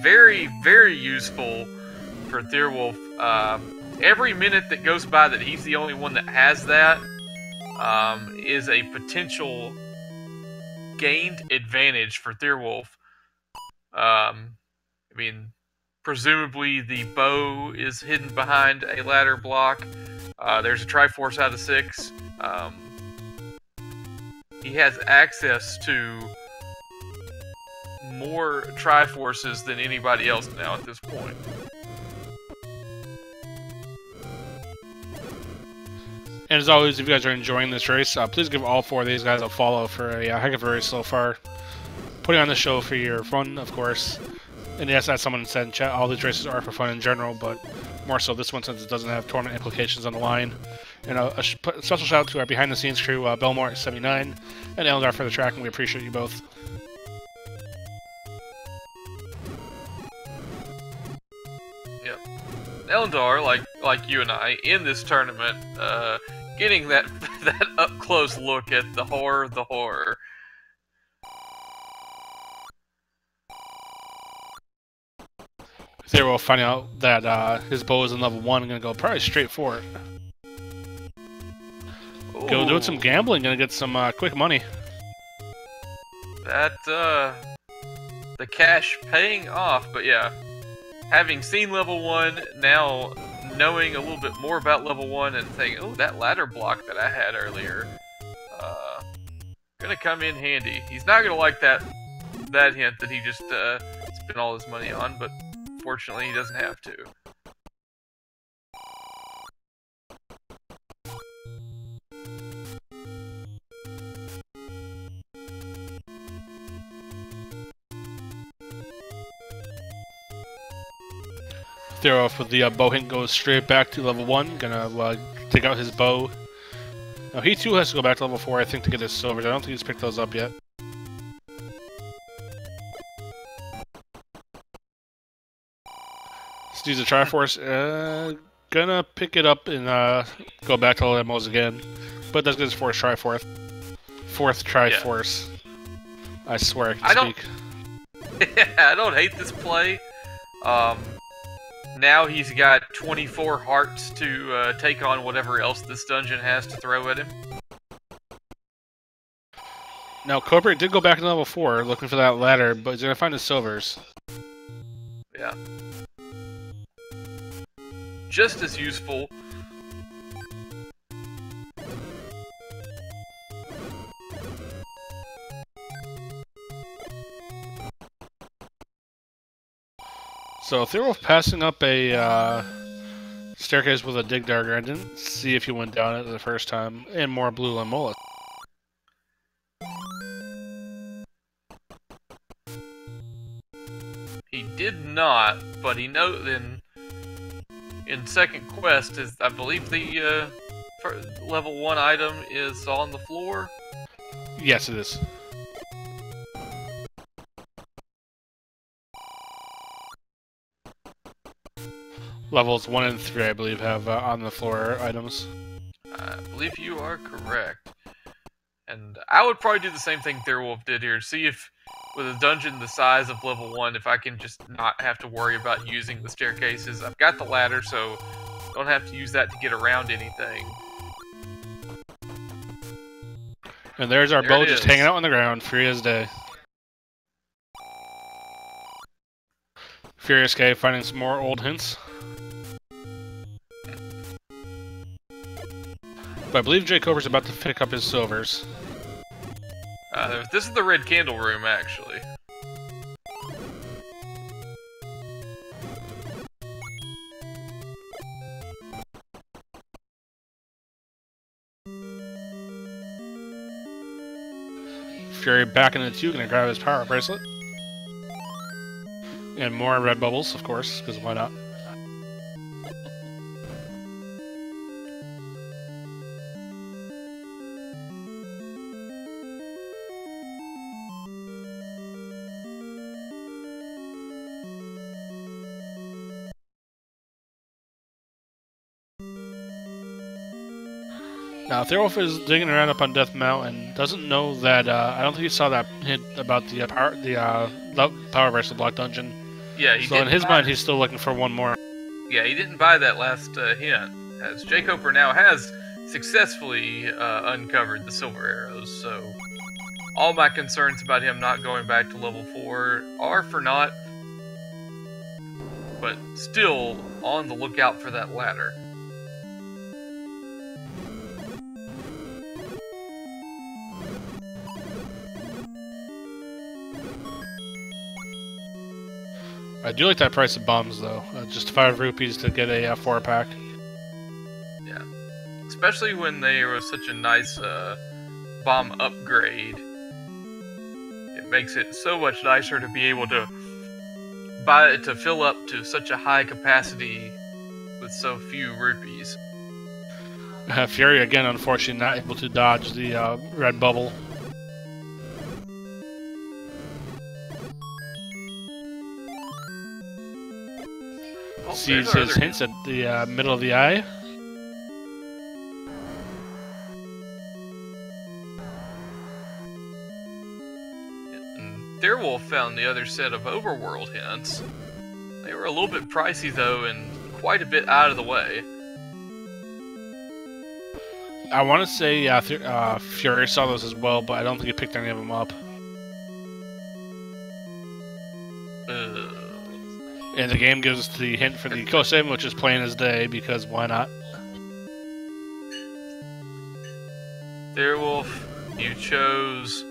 Very, very useful for Thirwolf. Every minute that goes by that he's the only one that has that is a potential gained advantage for Thirwolf. I mean, presumably the bow is hidden behind a ladder block. There's a Triforce out of 6. He has access to more Triforces than anybody else now at this point. And as always, if you guys are enjoying this race, please give all 4 of these guys a follow for a heck of a race so far. Putting on the show for your fun, of course. And yes, as someone said in chat, all these races are for fun in general, but more so this one since it doesn't have tournament implications on the line. And a special shout out to our behind-the-scenes crew, Belmore79 and Eldar for the track, and we appreciate you both. Yep. Eldar, like you and I, in this tournament, getting that that up-close look at the horror. There we'll find out that his bow is in level 1 and gonna go probably straight for it. Ooh. Go doing some gambling, gonna get some quick money. That the cash paying off, but yeah. Having seen level 1, now knowing a little bit more about level 1 and saying, oh, that ladder block that I had earlier, gonna come in handy. He's not gonna like that hint that he just spent all his money on, but fortunately he doesn't have to. Thirwolf with the bow hint goes straight back to level 1. Gonna take out his bow. Now he too has to go back to level 4, I think, to get his silvers. I don't think he's picked those up yet. Let's use the Triforce. Gonna pick it up and go back to Lemos again. But that's good as fourth Triforce. Fourth Triforce. Yeah. I swear I can speak. I don't hate this play. Now he's got 24 hearts to take on whatever else this dungeon has to throw at him. Now, Cobra did go back to level 4 looking for that ladder, but he's gonna find his silvers. Yeah. Just as useful. So Thirwolf passing up a staircase with a dig dagger. I didn't see if he went down it the first time. And more blue Lemola. He did not, but he knows in second quest is I believe the level 1 item is on the floor. Yes, it is. Levels 1 and 3, I believe, have on the floor items. I believe you are correct. And I would probably do the same thing Thirwolf did here. See if, with a dungeon the size of level 1, if I can just not have to worry about using the staircases. I've got the ladder, so don't have to use that to get around anything. And there's our bow just hanging out on the ground, free as day. FurySK finding some more old hints. But I believe jkoper's about to pick up his silvers. This is the red candle room, actually. Fury back into 2, gonna grab his power bracelet. And more red bubbles, of course, because why not? Now, Thirwolf is digging around up on Death Mountain. Doesn't know that. I don't think he saw that hint about the power bracelet block dungeon. Yeah, he so in his mind, he's still looking for one more. Yeah, he didn't buy that last hint, as jkoper now has successfully uncovered the silver arrows. So all my concerns about him not going back to level 4 are for naught. But still on the lookout for that ladder. I do like that price of bombs, though. Just 5 rupees to get a 4-pack. Yeah. Especially when they were such a nice bomb upgrade. It makes it so much nicer to be able to buy it to fill up to such a high capacity with so few rupees. Fury, again, unfortunately not able to dodge the red bubble. Sees his hints at the middle of the eye. And Thirwolf found the other set of overworld hints. They were a little bit pricey though, and quite a bit out of the way. I want to say Fury saw those as well, but I don't think he picked any of them up. And the game gives the hint for the Kosim, which is plain as day, because why not? Thirwolf, you chose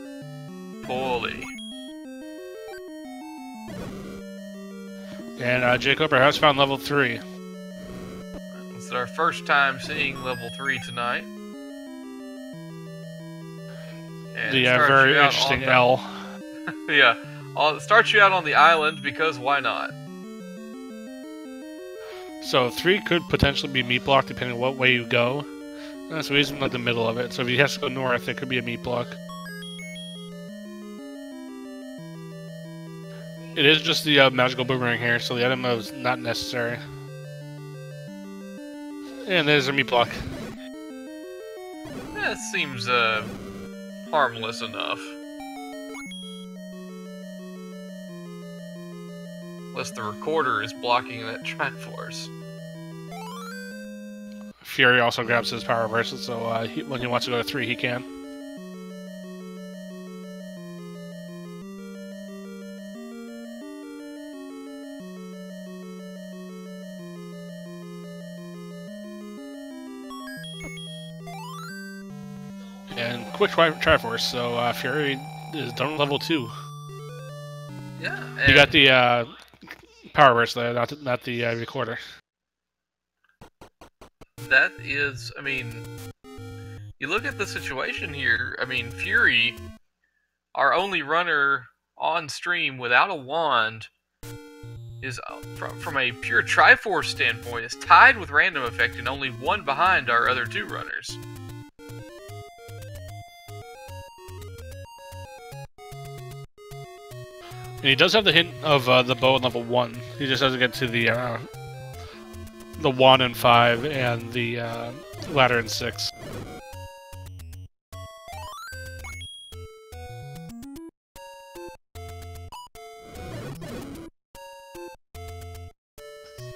poorly. And jkoper has found level 3. This is our first time seeing level 3 tonight. And the very interesting L. Yeah, it starts you out on the island because why not? So 3 could potentially be meat block depending on what way you go. So he's in like the middle of it. So if he has to go north, it could be a meat block. It is just the magical boomerang here, so the item is not necessary. And there's a meat block. That seems harmless enough. Unless the recorder is blocking that Triforce. Fury also grabs his power versa, so when he wants to go to 3, he can. And quick Triforce, so Fury is done with level 2. Yeah. He got the power burst there, not the recorder. That is, I mean, you look at the situation here. I mean, Fury, our only runner on stream without a wand, is from a pure Triforce standpoint, is tied with RandomEffekt and only 1 behind our other 2 runners. And he does have the hint of the bow in level 1. He just doesn't get to the wand in 5 and the ladder in 6.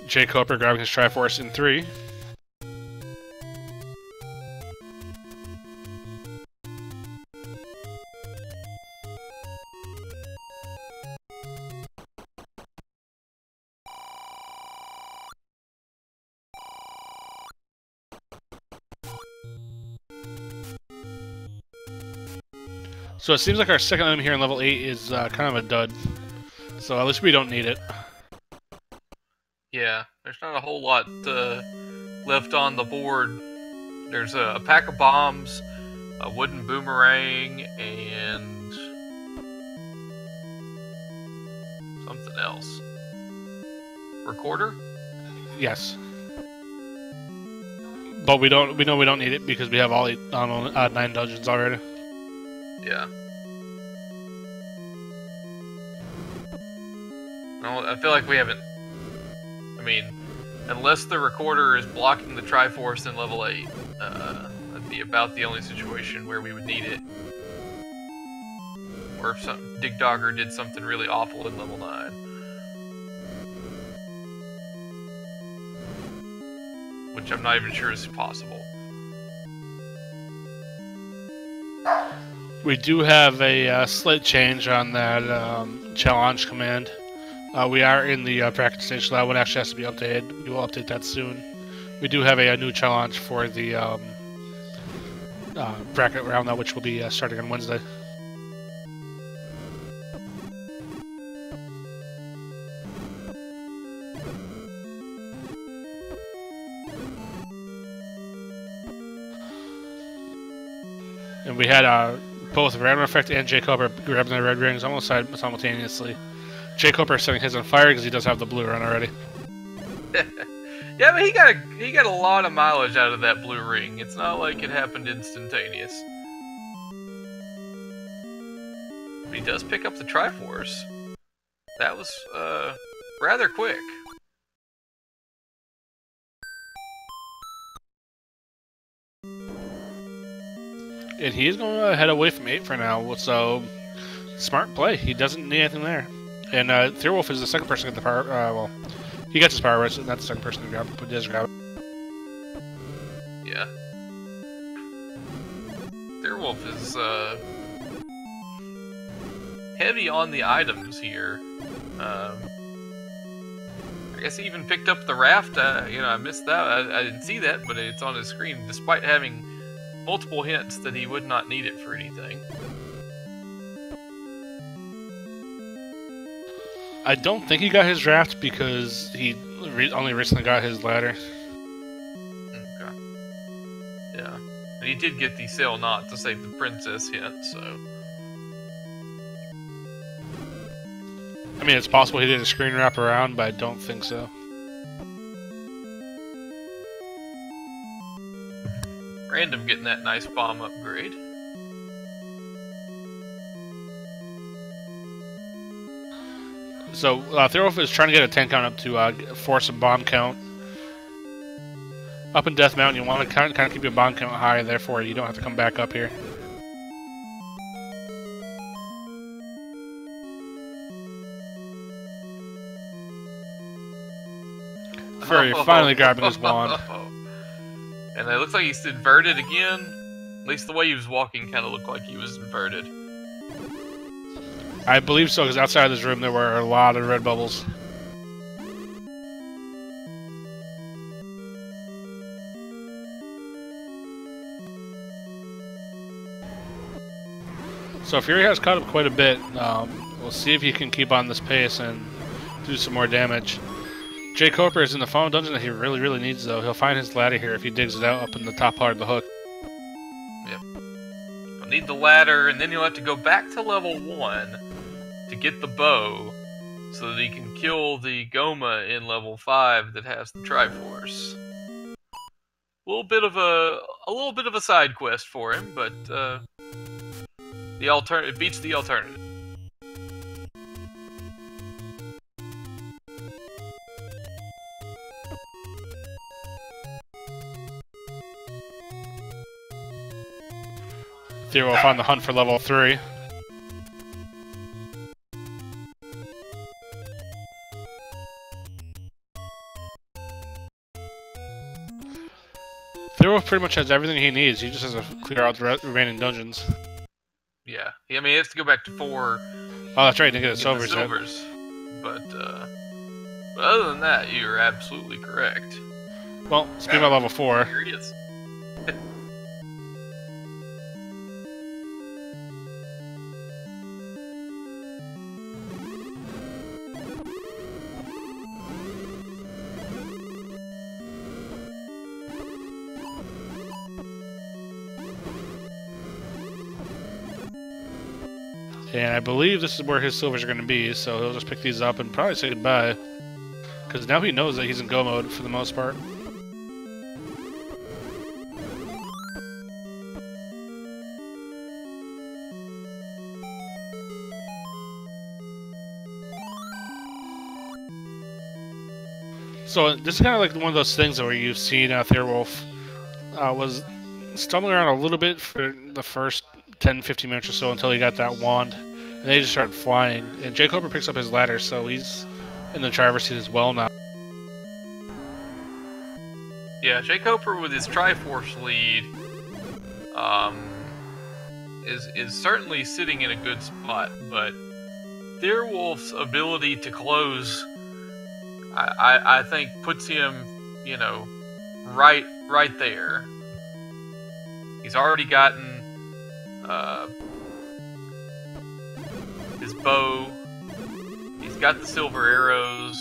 jkoper grabbing his Triforce in 3. So it seems like our second item here in level 8 is kind of a dud. So at least we don't need it. Yeah, there's not a whole lot left on the board. There's a pack of bombs, a wooden boomerang, and something else. Recorder? Yes. But we know we don't need it because we have all 9 dungeons already. Yeah. No, I feel like we haven't. I mean, unless the recorder is blocking the Triforce in level 8, that'd be about the only situation where we would need it. Or if Dig Dogger did something really awful in level 9. Which I'm not even sure is possible. We do have a slight change on that challenge command. We are in the bracket stage, so that one actually has to be updated. We will update that soon. We do have a new challenge for the bracket round, which will be starting on Wednesday. And we had both RandomEffekt and jkoper grabbing the red rings almost simultaneously. jkoper setting his on fire because he does have the blue run already. Yeah, but he got a lot of mileage out of that blue ring. It's not like it happened instantaneous. But he does pick up the Triforce. That was rather quick. And he's going to head away from 8 for now, so smart play. He doesn't need anything there. And Thirwolf is the second person to get the power. Well, he gets his power, but not the second person to grab it, but he does grab it. Yeah. Thirwolf is heavy on the items here. I guess he even picked up the raft. You know, I missed that. I didn't see that, but it's on his screen, despite having multiple hints that he would not need it for anything. I don't think he got his draft because he only recently got his ladder. Okay. Yeah. And he did get the sail knot to save the princess hint, so... I mean, it's possible he did a screen wrap around, but I don't think so. Random getting that nice bomb upgrade. So Thirwolf is trying to get a 10 count up to force a bomb count. Up in Death Mountain, you want to kind of keep your bomb count high, therefore you don't have to come back up here. Fury finally grabbing his wand. And it looks like he's inverted again. At least the way he was walking kind of looked like he was inverted. I believe so, because outside of this room there were a lot of red bubbles. So Fury has caught up quite a bit. We'll see if he can keep on this pace and do some more damage. Jkoper is in the final dungeon that he really, really needs, though. He'll find his ladder here if he digs it out up in the top part of the hook. Yep. He'll need the ladder, and then he'll have to go back to level 1 to get the bow, so that he can kill the Goma in level 5 that has the Triforce. A little bit of a side quest for him, but it beats the alternative. Thirwolf on the hunt for level 3. Thirwolf pretty much has everything he needs. He just has to clear out the remaining dungeons. Yeah, I mean, he has to go back to 4. Oh, that's right, to get the silvers. But other than that, you're absolutely correct. Well, speaking about level 4. Here he is. And I believe this is where his silvers are going to be, so he'll just pick these up and probably say goodbye. Because now he knows that he's in go mode for the most part. So this is kind of like one of those things where you've seen Thirwolf was stumbling around a little bit for the first 10-15 minutes or so until he got that wand, and they just started flying. And jkoper picks up his ladder, so he's in the driver's seat as well now. Yeah, jkoper with his Triforce lead is certainly sitting in a good spot, but Thirwolf's ability to close, I think, puts him, you know, right there. He's already gotten his bow. He's got the silver arrows.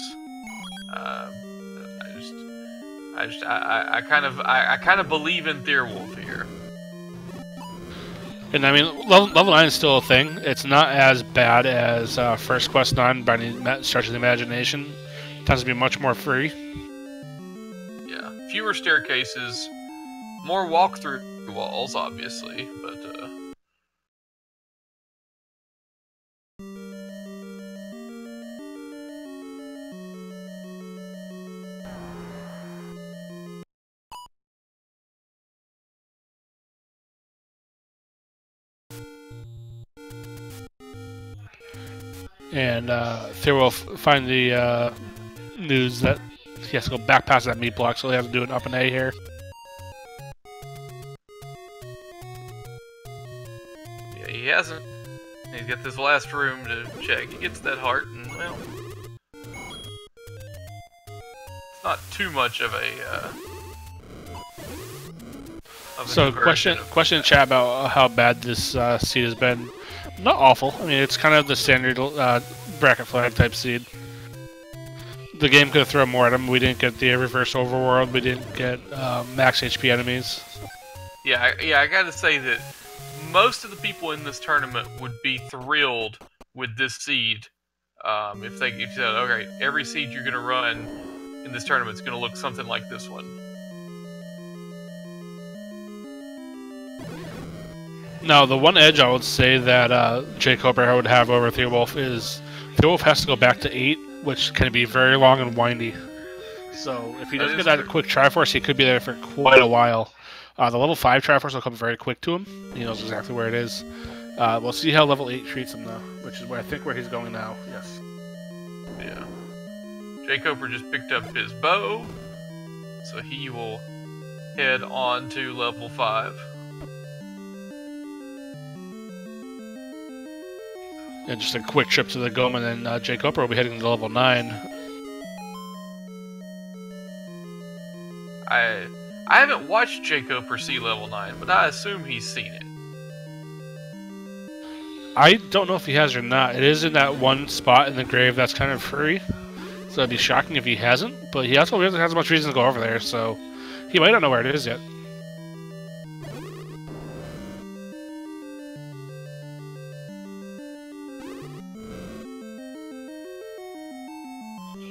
I kind of believe in Thirwolf here. And I mean, level 9 is still a thing. It's not as bad as First Quest 9 by any stretch of the imagination. It tends to be much more free. Yeah, fewer staircases, more walk-through walls, obviously, but And Thirwolf find the news that he has to go back past that meat block, so he has to do an up and A here. yeah, he hasn't. He's got this last room to check. He gets that heart, and well, it's not too much of a. So question in chat about how bad this seed has been. Not awful. I mean, it's kind of the standard bracket flag type seed. The game could have thrown more at him. We didn't get the reverse overworld. We didn't get max HP enemies. Yeah, I gotta say that most of the people in this tournament would be thrilled with this seed. If you said, okay, every seed you're gonna run in this tournament is gonna look something like this one. Now, the one edge I would say that jkoper would have over Thirwolf is Thirwolf has to go back to 8, which can be very long and windy. So if he doesn't get that quick Triforce, he could be there for quite a while. The level 5 Triforce will come very quick to him. He knows exactly where it is. We'll see how level 8 treats him, though, which is where I think where he's going now. Yes. Yeah. jkoper just picked up his bow, so he will head on to level 5. And just a quick trip to the Goma, and then jkoper will be heading to level 9. I haven't watched jkoper see level 9, but I assume he's seen it. I don't know if he has or not. It is in that one spot in the grave that's kind of free, so it'd be shocking if he hasn't. But he also doesn't have much reason to go over there, so he might not know where it is yet.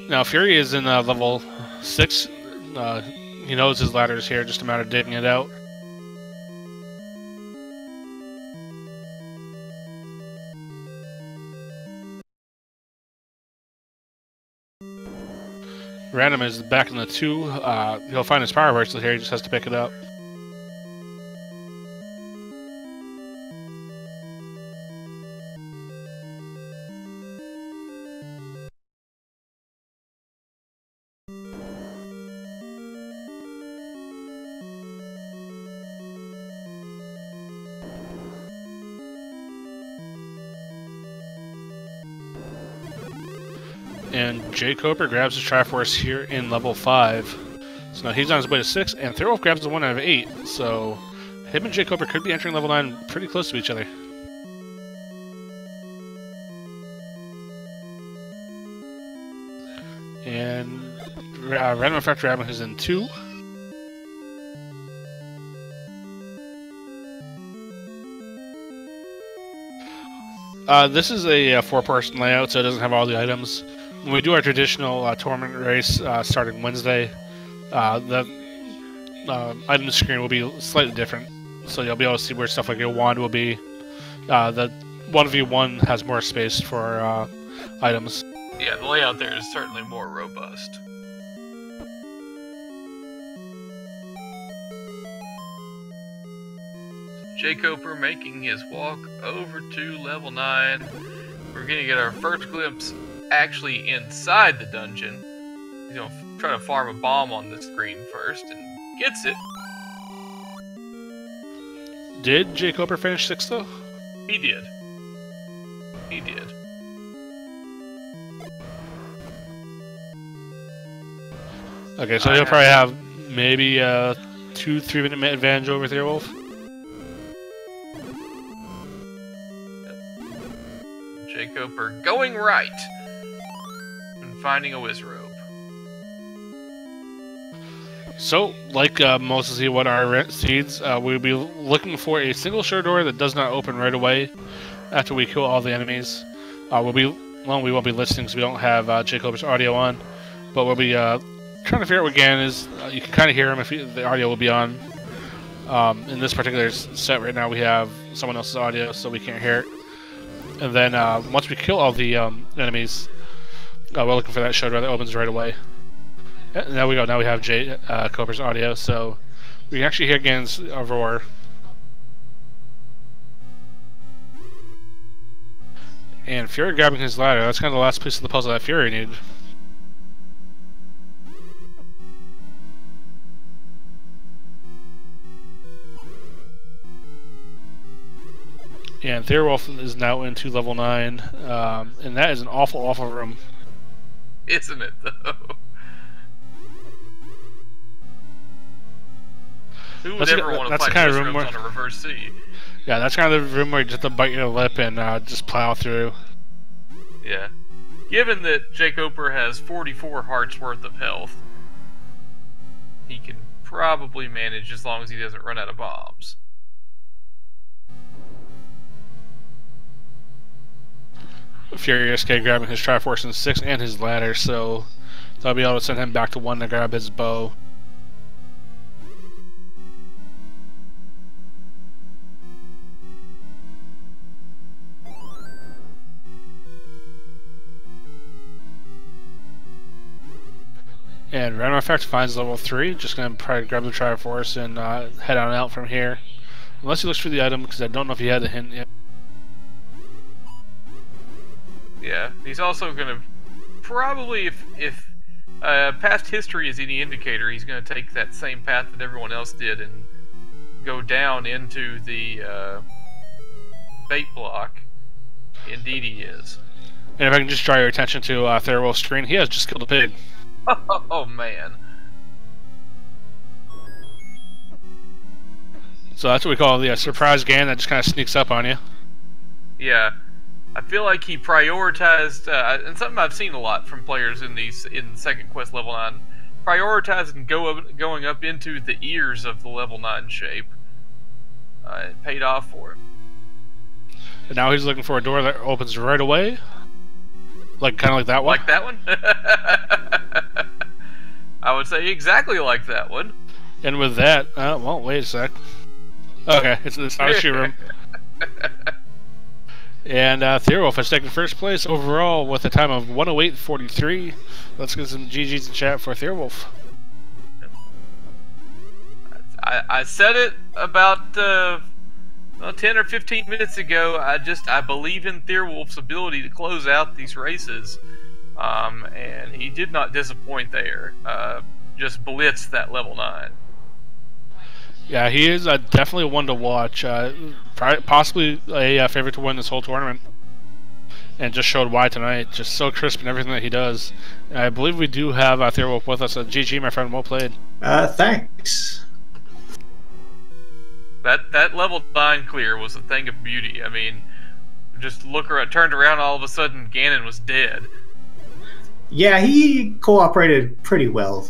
Now Fury is in level 6. He knows his ladder is here, just a matter of digging it out. Random is back in the 2. He'll find his power bracelet here, he just has to pick it up. And jkoper grabs his Triforce here in level 5. So now he's on his way to 6, and Thirwolf grabs the 1 out of 8. So him and jkoper could be entering level 9 pretty close to each other. And RandomEffekt grabbing his in 2. This is a 4-person layout, so it doesn't have all the items. When we do our traditional tournament race starting Wednesday, the item screen will be slightly different. So you'll be able to see where stuff like your wand will be. The 1v1 has more space for items. Yeah, the layout there is certainly more robust. jkoper making his walk over to level 9. We're gonna get our first glimpse actually inside the dungeon. He's gonna try to farm a bomb on the screen first and gets it. Did jkoper finish 6th though? He did. He did. Okay, so he'll probably have maybe a 2-3 minute advantage over Thirwolf. jkoper going right and finding a Wizrobe. So, like most of the what our seeds, we'll be looking for a single shore door that does not open right away after we kill all the enemies. We won't be listening because we don't have jkoper's audio on, but we'll be trying to figure out what Gan is. You can kind of hear him if the audio will be on. In this particular set right now, we have someone else's audio, so we can't hear it. And then once we kill all the enemies, we're looking for that shore door that opens right away. And there we go. Now we have jkoper's audio, so we can actually hear Gan's roar. And Fury grabbing his ladder. That's kind of the last piece of the puzzle that Fury needed. And Thirwolf is now into level 9, and that is an awful, awful room. Isn't it, though? Who would ever want to fight Wizrobes on a reverse C? Yeah, that's kind of the room where you just have to bite your lip and just plow through. Yeah. Given that jkoper has 44 hearts worth of health, he can probably manage as long as he doesn't run out of bombs. FurySK grabbing his Triforce in 6 and his ladder, so they'll be able to send him back to 1 to grab his bow. And RandomEffekt finds level 3. Just gonna probably grab the Triforce and head on out from here. Unless he looks for the item, because I don't know if he had a hint yet. Yeah, he's also gonna probably, if past history is any indicator, he's gonna take that same path that everyone else did and go down into the bait block. Indeed, he is. And if I can just draw your attention to Thirwolf's screen, he has just killed a pig. Oh man. So that's what we call the surprise game that just kind of sneaks up on you. Yeah, I feel like he prioritized, and something I've seen a lot from players in second quest level 9, prioritizing going up into the ears of the level 9 shape. It paid off for him. And now he's looking for a door that opens right away. Like, kind of like that one? Like that one? I would say exactly like that one. And with that, well, wait a sec. Okay, it's not a shoe room. And Thirwolf has taken first place overall with a time of 108.43. Let's get some GGs in chat for Thirwolf. I said it about 10 or 15 minutes ago. I believe in Thirwolf's ability to close out these races, and he did not disappoint there. Just blitzed that level 9. Yeah, he is definitely one to watch. Possibly a favorite to win this whole tournament. And just showed why tonight. Just so crisp in everything that he does. I believe we do have Thirwolf with us. GG, my friend. Well played. Thanks. That level 9 clear was a thing of beauty. I mean, just turned around, all of a sudden Ganon was dead. Yeah, he cooperated pretty well.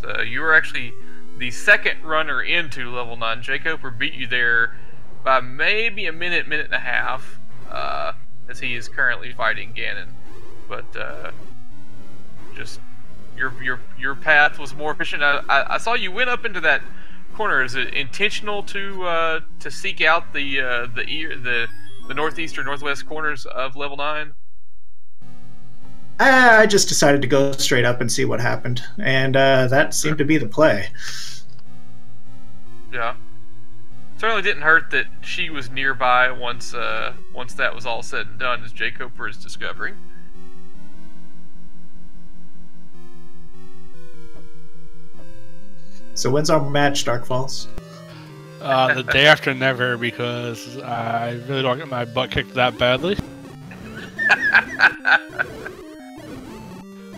So you were actually the second runner into level 9. jkoper beat you there by maybe a minute and a half, as he is currently fighting Ganon. But just your path was more efficient. I saw you went up into that corner. Is it intentional to seek out the northeast or northwest corners of level 9? I just decided to go straight up and see what happened, and that seemed to be the play. Yeah, certainly didn't hurt that she was nearby once that was all said and done, as jkoper is discovering. So when's our match, Dark Falls? The day after never, because I really don't get my butt kicked that badly.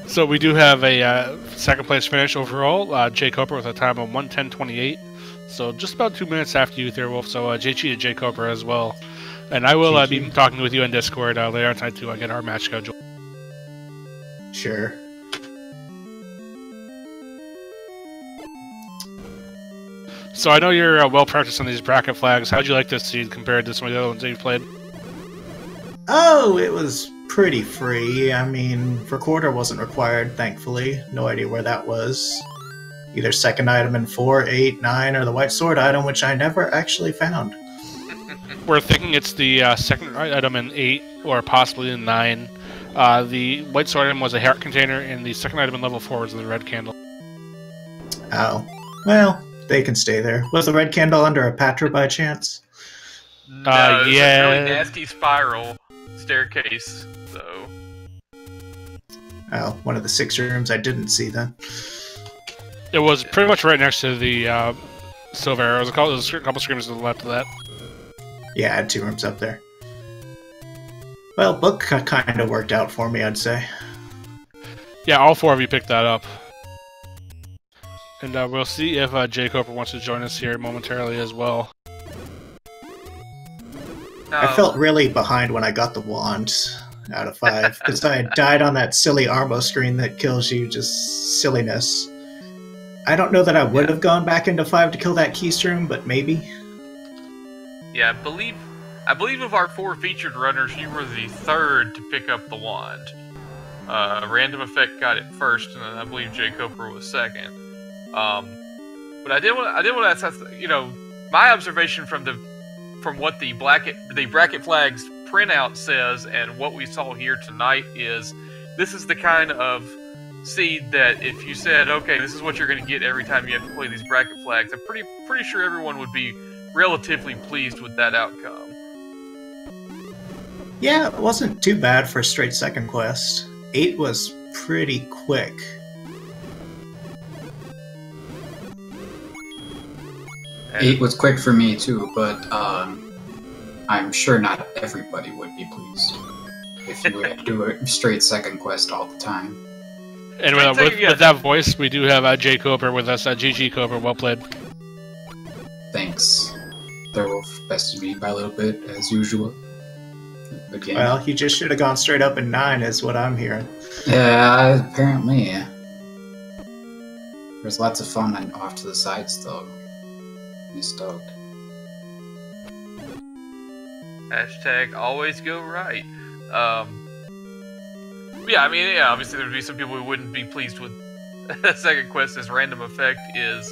So we do have a second place finish overall. jkoper with a time of 1:10.28. So just about 2 minutes after you, Thirwolf. So GG to jkoper as well. And I will be talking with you in Discord later on tonight to get our match schedule. Sure. So I know you're well practiced on these bracket flags. How'd you like this seed compared to some of the other ones that you've played? Oh, it was pretty free. I mean, recorder wasn't required, thankfully. No idea where that was. Either second item in 4, 8, 9, or the white sword item, which I never actually found. We're thinking it's the second item in 8, or possibly in 9. The white sword item was a heart container, and the second item in level 4 was the red candle. Oh. Well, they can stay there. Was the red candle under a Patra by chance? No, it's yeah. a really nasty spiral staircase, so... Oh, one of the 6 rooms I didn't see then. It was pretty much right next to the silver arrow. There was a couple screens to the left of that. Yeah, I had 2 rooms up there. Well, book kind of worked out for me, I'd say. Yeah, all 4 of you picked that up. And we'll see if jkoper wants to join us here momentarily as well. I felt really behind when I got the wand out of 5, because I died on that silly Armo screen that kills you, just silliness. I don't know that I would have gone back into 5 to kill that keystream, but maybe. Yeah, I believe of our 4 featured runners, you were the 3rd to pick up the wand. RandomEffekt got it first, and then I believe jkoper was 2nd. But I did want to ask, you know, my observation from what the bracket flags printout says and what we saw here tonight is this is the kind of seed that if you said, okay, this is what you're going to get every time you have to play these bracket flags, I'm pretty sure everyone would be relatively pleased with that outcome. Yeah, it wasn't too bad for a straight second quest. 8 was pretty quick. And 8 was quick for me too, but I'm sure not everybody would be pleased if you would do a straight second quest all the time. And with that voice, we do have jkoper with us. jkoper, well played. Thanks. Thirwolf bested me by a little bit, as usual. Good game. Well, he just should have gone straight up in 9 is what I'm hearing. Yeah, apparently. There's lots of fun and off to the sides, though. I'm stoked. Hashtag always go right. Yeah, I mean, yeah, obviously there'd be some people who wouldn't be pleased with second quest as RandomEffekt is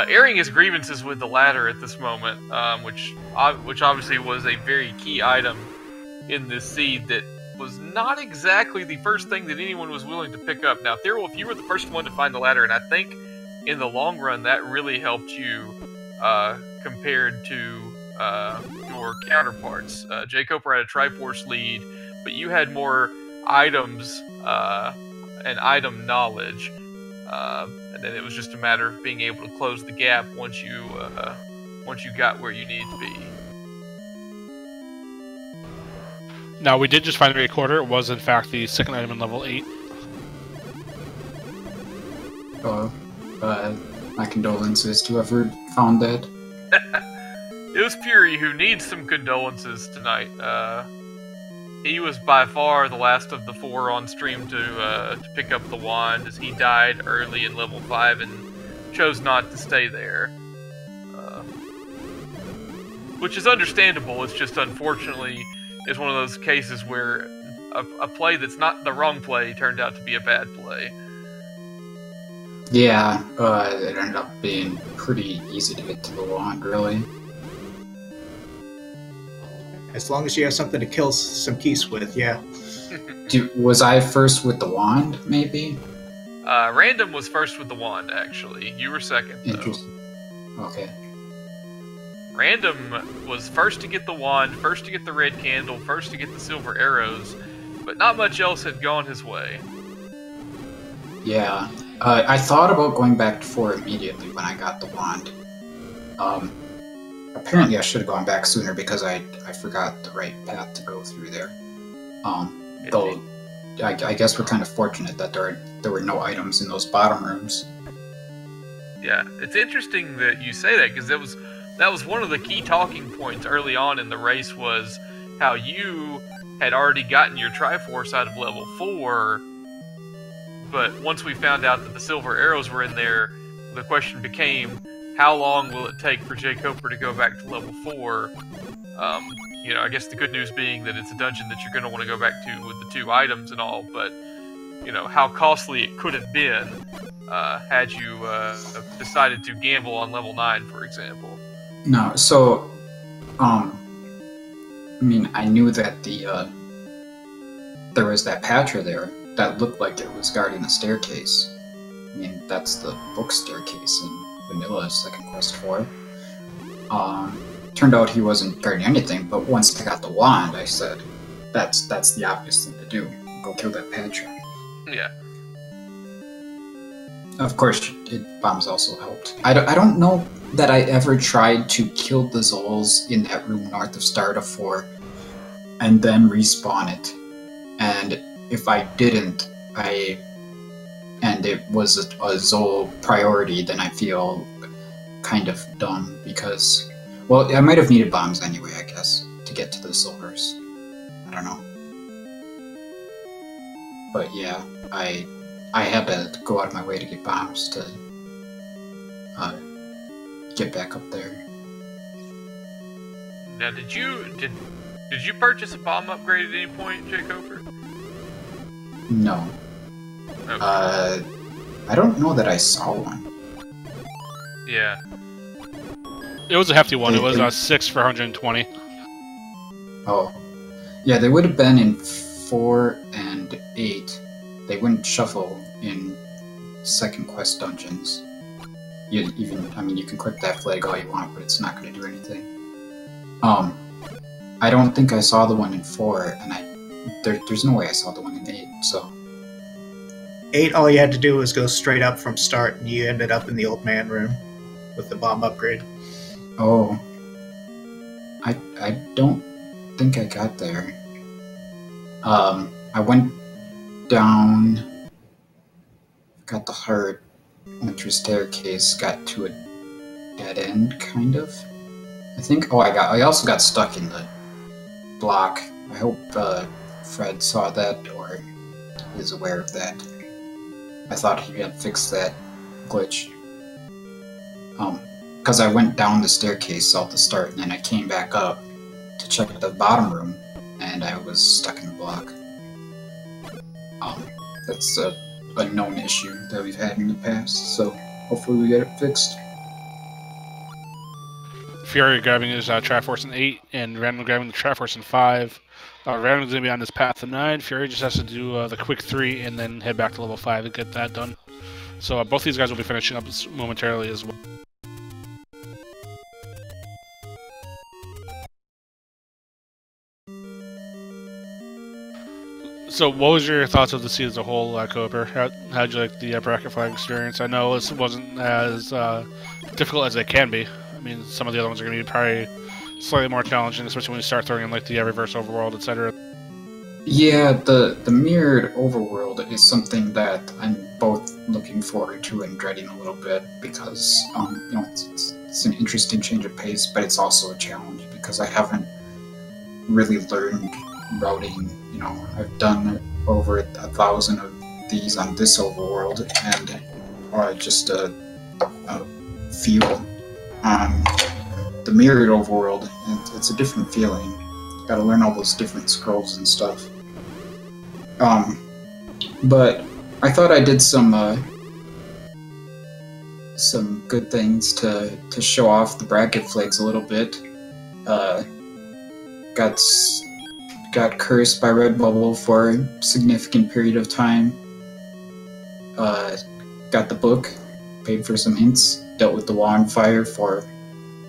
airing his grievances with the ladder at this moment, which obviously was a very key item in this seed that was not exactly the first thing that anyone was willing to pick up. Now, Thirwolf, you were the first one to find the ladder, and I think in the long run that really helped you compared to your counterparts. jkoper had a Triforce lead, but you had more items and item knowledge, and then it was just a matter of being able to close the gap once you got where you needed to be. Now, we did just find the recorder. It was, in fact, the second item in level 8. Oh, my condolences to whoever found that. It was Fury who needs some condolences tonight. He was by far the last of the 4 on stream to pick up the wand, as he died early in level 5 and chose not to stay there. Which is understandable. It's just unfortunately is one of those cases where a play that's not the wrong play turned out to be a bad play. Yeah, it ended up being pretty easy to get to the wand, really. As long as you have something to kill some keys with, yeah. Was I first with the wand, maybe? Random was first with the wand, actually. You were second, though. Interesting. Okay. Random was first to get the wand, first to get the red candle, first to get the silver arrows, but not much else had gone his way. Yeah. I thought about going back to 4 immediately when I got the wand. Apparently I should have gone back sooner because I forgot the right path to go through there. Though I guess we're kind of fortunate that there were no items in those bottom rooms. Yeah, it's interesting that you say that, because that was one of the key talking points early on in the race, was how you had already gotten your Triforce out of level 4, but once we found out that the silver arrows were in there, the question became, how long will it take for jkoper to go back to level 4? You know, I guess the good news being that it's a dungeon that you're going to want to go back to with the 2 items and all, but, you know, how costly it could have been had you decided to gamble on level 9, for example. No, so, I mean, I knew that there was that Patra there that looked like it was guarding the staircase. I mean, that's the book staircase in Vanilla Second Quest 4. Turned out he wasn't guarding anything, but once I got the wand, I said, that's the obvious thing to do. Go kill that Patra. Yeah. Of course, bombs also helped. I don't know that I ever tried to kill the Zols in that room north of Starda 4 and then respawn it. And if I didn't, and it was a Zol priority, then I feel kind of dumb because, well, I might have needed bombs anyway, I guess, to get to the silvers. I don't know. But yeah, I had to go out of my way to get bombs to get back up there. Now, did you purchase a bomb upgrade at any point, jkoper? No. Okay. I don't know that I saw one. Yeah. It was a hefty one. It was 6 for 120. Oh. Yeah, they would have been in 4 and 8. They wouldn't shuffle in second quest dungeons. You can click that flag all you want, but it's not going to do anything. I don't think I saw the one in 4, and there's no way I saw the one in 8, so... 8, all you had to do was go straight up from start, and you ended up in the old man room with the bomb upgrade. Oh. I don't think I got there. I went down, got the heart, went through a staircase, got to a dead end, kind of. I think. Oh, I also got stuck in the block. I hope Fred saw that or is aware of that. I thought he had fixed that glitch. Because I went down the staircase at the start, and then I came back up to check the bottom room, and I was stuck in the block. That's a known issue that we've had in the past, so hopefully we get it fixed. Fury grabbing his Triforce in 8, and Random grabbing the Triforce in 5. Random's going to be on this path to 9. Fury just has to do the quick 3 and then head back to level 5 to get that done. So both these guys will be finishing up momentarily as well. So what was your thoughts of the seed as a whole, jkoper? How'd you like the bracket flag experience? I know this wasn't as difficult as it can be. I mean, some of the other ones are going to be probably slightly more challenging, especially when you start throwing in like the reverse overworld, etc. Yeah, the mirrored overworld is something that I'm both looking forward to and dreading a little bit because it's an interesting change of pace, but it's also a challenge because I haven't really learned routing. I've done over 1,000 of these on this overworld, and just a feel on the mirrored overworld, and it's a different feeling. Got to learn all those different scrolls and stuff. But I thought I did some good things to show off the bracket flags a little bit. Got cursed by Redbubble for a significant period of time. Got the book, paid for some hints, dealt with the wall on fire for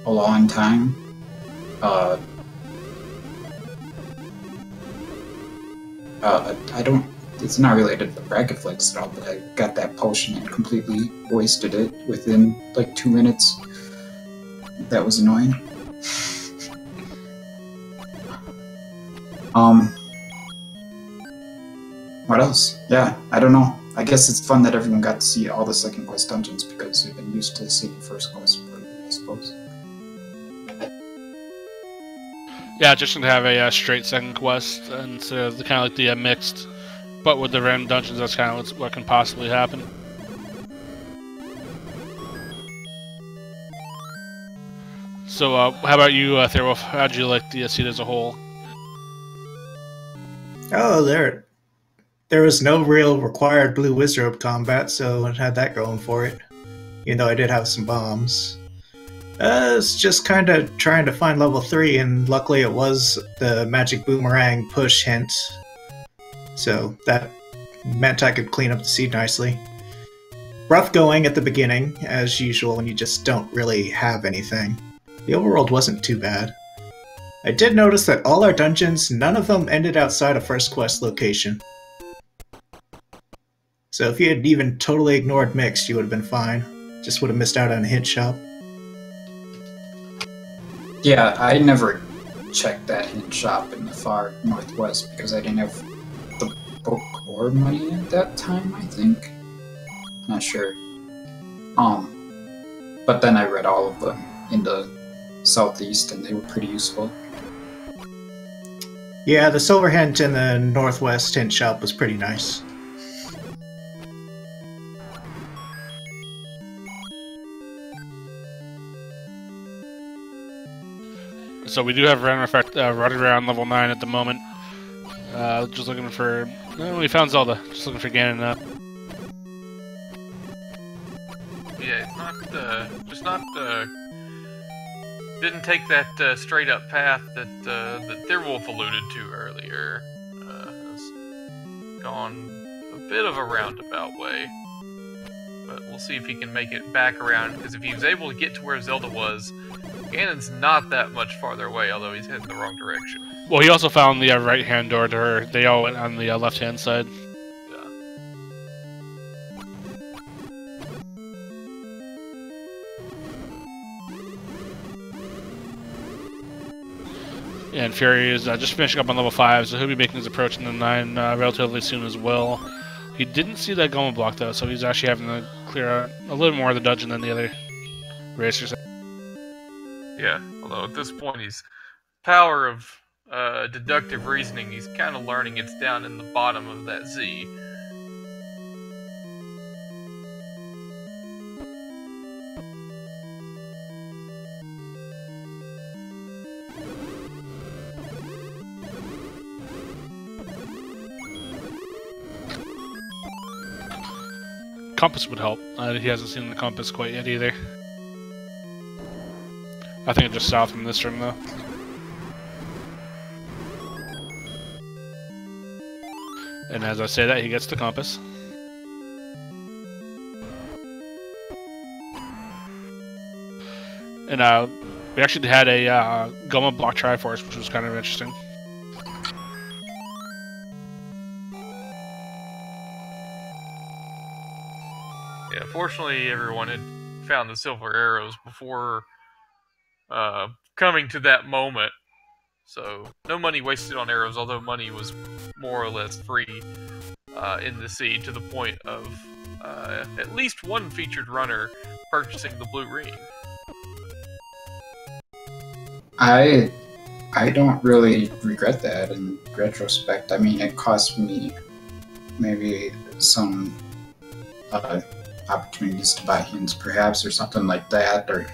a long time. It's not related to the bracket flags at all, but I got that potion and completely wasted it within like 2 minutes. That was annoying. What else? Yeah, I don't know. I guess it's fun that everyone got to see all the second quest dungeons because they've been used to seeing first quest, I suppose. Yeah, just to have a straight second quest instead of the kind of like the mixed, but with the random dungeons, that's kind of what can possibly happen. So, how about you, Thirwolf? How'd you like the seed as a whole? Oh, there was no real required blue wizard combat, so it had that going for it. Even though I did have some bombs. It's just kind of trying to find level 3, and luckily it was the magic boomerang push hint. So that meant I could clean up the seed nicely. Rough going at the beginning, as usual when you just don't really have anything. The overworld wasn't too bad. I did notice that all our dungeons, none of them ended outside a first quest location. So if you had even totally ignored mixed, you would have been fine. Just would have missed out on a hint shop. Yeah, I never checked that hint shop in the far northwest because I didn't have the book or money at that time, I think. Not sure. But then I read all of them in the southeast and they were pretty useful. Yeah, the silver hint in the northwest hint shop was pretty nice. So we do have RandomEffekt running around level 9 at the moment. Just looking for... we found Zelda. Just looking for Ganon. Yeah, it's not didn't take that straight up path that Thirwolf alluded to earlier. Has gone a bit of a roundabout way. But we'll see if he can make it back around, because if he was able to get to where Zelda was, Ganon's not that much farther away, although he's heading the wrong direction. Well, he also found the right-hand door to her. They all went on the left-hand side. And Fury is just finishing up on level 5, so he'll be making his approach in the 9 relatively soon as well. He didn't see that Goma block, though, so he's actually having to clear out a little more of the dungeon than the other racers. Yeah, although at this point he's power of deductive reasoning, he's kind of learning it's down in the bottom of that Z. Compass would help. He hasn't seen the compass quite yet either. I think it's just south from this room, though. And as I say that, he gets the compass. And we actually had a Goma block Triforce, which was kind of interesting. Yeah, fortunately everyone had found the silver arrows before coming to that moment. So, no money wasted on arrows, although money was more or less free in the seed, to the point of at least one featured runner purchasing the blue ring. I don't really regret that in retrospect. I mean, it cost me maybe some opportunities to buy hints, perhaps, or something like that, or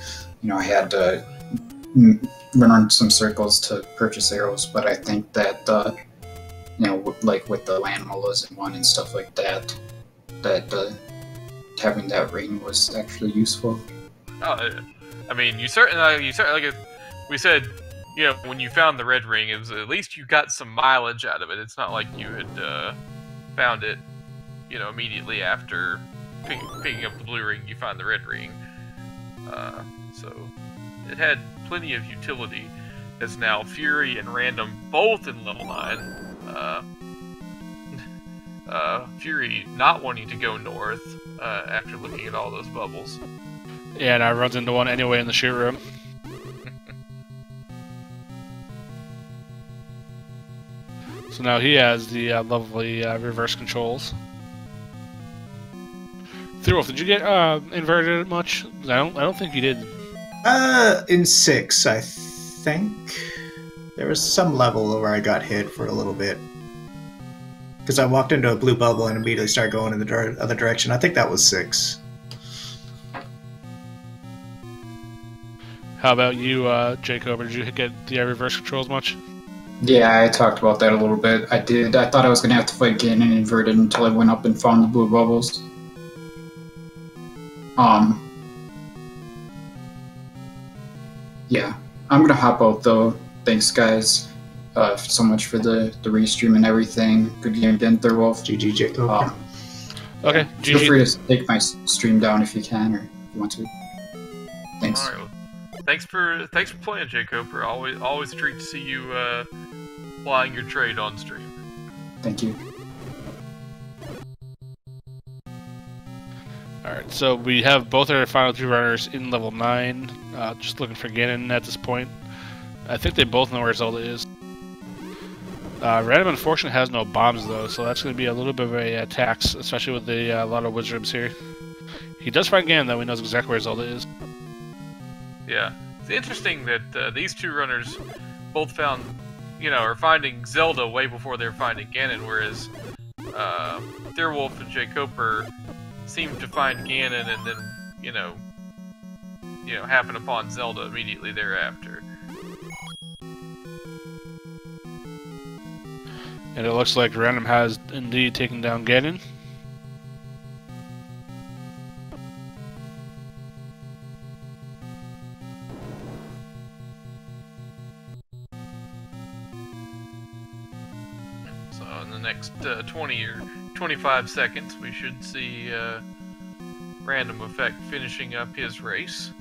I had to run around some circles to purchase arrows. But I think that like with the land mullahs and one and stuff like that, having that ring was actually useful. I mean, you certainly like we said, when you found the red ring, it was at least you got some mileage out of it. It's not like you had found it, immediately after picking up the blue ring, you find the red ring. So it had plenty of utility, as now Fury and Random both in level 9. Fury not wanting to go north after looking at all those bubbles. Yeah, and I runs into one anyway in the shoot room. So now he has the lovely reverse controls. Thirwolf, did you get inverted much? I don't think you did. In 6, I think. There was some level where I got hit for a little bit. Because I walked into a blue bubble and immediately started going in the other direction. I think that was 6. How about you, jkoper? Did you get the reverse controls much? Yeah, I talked about that a little bit. I did. I thought I was going to have to fight Ganon and inverted until I went up and found the blue bubbles. Yeah, I'm gonna hop out though. Thanks, guys, so much for the restream and everything. Good game again, Thirwolf. GG, jkoper. Okay, feel free to take my stream down if you can, or if you want to. Thanks. All right, well, thanks for playing, jkoper. Always a treat to see you plying your trade on stream. Thank you. Alright, so we have both our final 2 runners in level 9, just looking for Ganon at this point. I think they both know where Zelda is. Random, unfortunately, has no bombs, though, so that's going to be a little bit of a tax, especially with a lot of wizards here. He does find Ganon, though. He knows exactly where Zelda is. Yeah. It's interesting that these 2 runners both found, are finding Zelda way before they're finding Ganon, whereas Thirwolf and jkoper seem to find Ganon and then, happen upon Zelda immediately thereafter. And it looks like Random has indeed taken down Ganon. in the next 20 or 25 seconds, we should see RandomEffekt finishing up his race.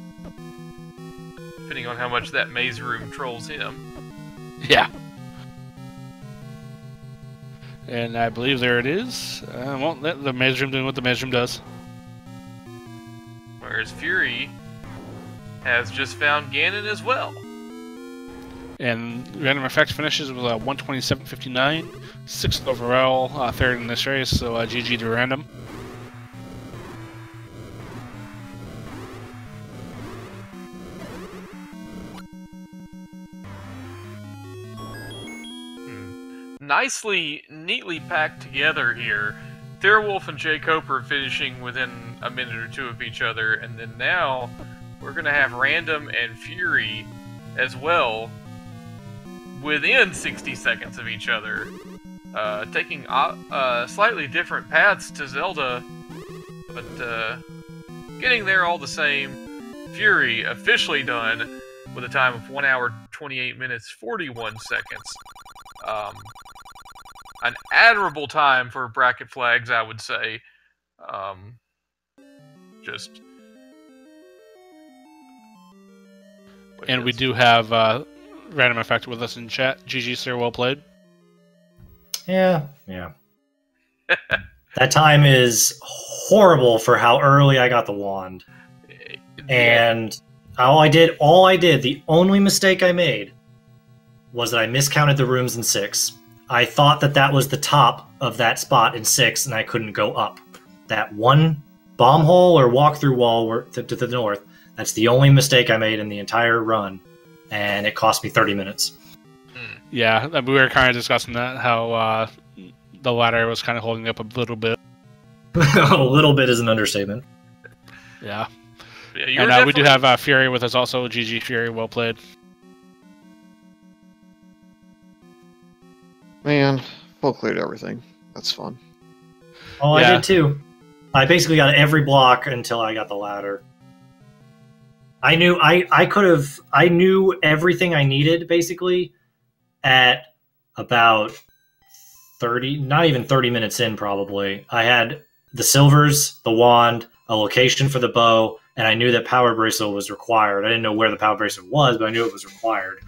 Depending on how much that maze room trolls him. Yeah. And I believe there it is. Well, the maze room doing what the maze room does. Whereas Fury has just found Ganon as well. And RandomEffekt finishes with 127.59, 6th overall, third in this race, so GG to Random. Neatly packed together here. Thirwolf and jkoper finishing within a minute or two of each other, and then now we're going to have Random and Fury as well within 60 seconds of each other, taking slightly different paths to Zelda, but getting there all the same. Fury officially done with a time of 1 hour, 28 minutes, 41 seconds. An admirable time for bracket flags, I would say. And we do have RandomEffekt with us in chat. GG, sir, well played. Yeah. That time is horrible for how early I got the wand. And all I did, the only mistake I made was that I miscounted the rooms in 6. I thought that was the top of that spot in 6, and I couldn't go up. That one bomb hole or walk-through wall to the north, that's the only mistake I made in the entire run, and it cost me 30 minutes. Yeah, we were kind of discussing that, how the ladder was kind of holding up a little bit. A little bit is an understatement. Yeah. And we do have Fury with us also. GG, Fury, well played. Man, full cleared everything. That's fun. Oh, I did too. I basically got every block until I got the ladder. I knew I knew everything I needed basically at about 30, not even 30 minutes in probably. I had the silvers, the wand, a location for the bow, and I knew that power bracelet was required. I didn't know where the power bracelet was, but I knew it was required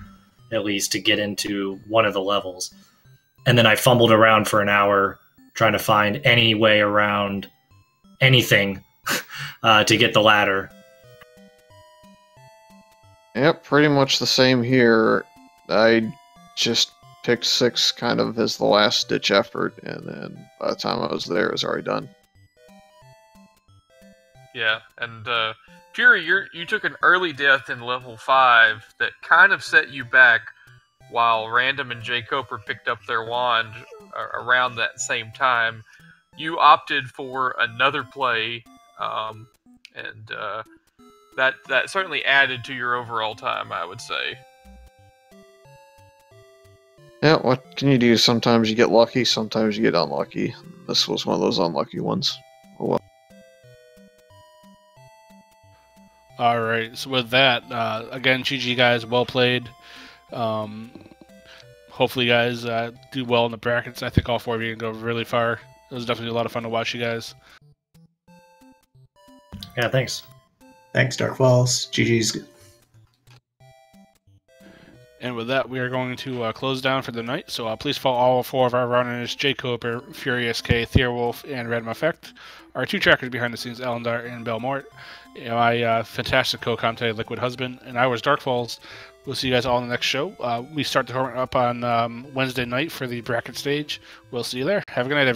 at least to get into one of the levels. And then I fumbled around for an hour trying to find any way around anything to get the ladder. Yep, pretty much the same here. I just picked 6 kind of as the last-ditch effort, and then by the time I was there, it was already done. Yeah, and Fury, you took an early death in level 5 that kind of set you back, while Random and jkoper picked up their wand around that same time. You opted for another play, and that certainly added to your overall time, I would say. Yeah, what can you do? Sometimes you get lucky, sometimes you get unlucky. This was one of those unlucky ones. Oh well. Alright, so with that, again, GG guys, well played. Hopefully you guys do well in the brackets. I think all 4 of you can go really far. It was definitely a lot of fun to watch you guys. Yeah, thanks. Thanks, Dark Falls. GG's. And with that, we are going to close down for the night. So please follow all 4 of our runners, jkoper, FurySK, Thirwolf, and RandomEffekt. Our 2 trackers behind the scenes, Elendar and Belmort. My fantastic co-commentator, Liquid Husband, and I was Dark Falls. We'll see you guys all in the next show. We start the tournament up on Wednesday night for the bracket stage. We'll see you there. Have a good night, everyone.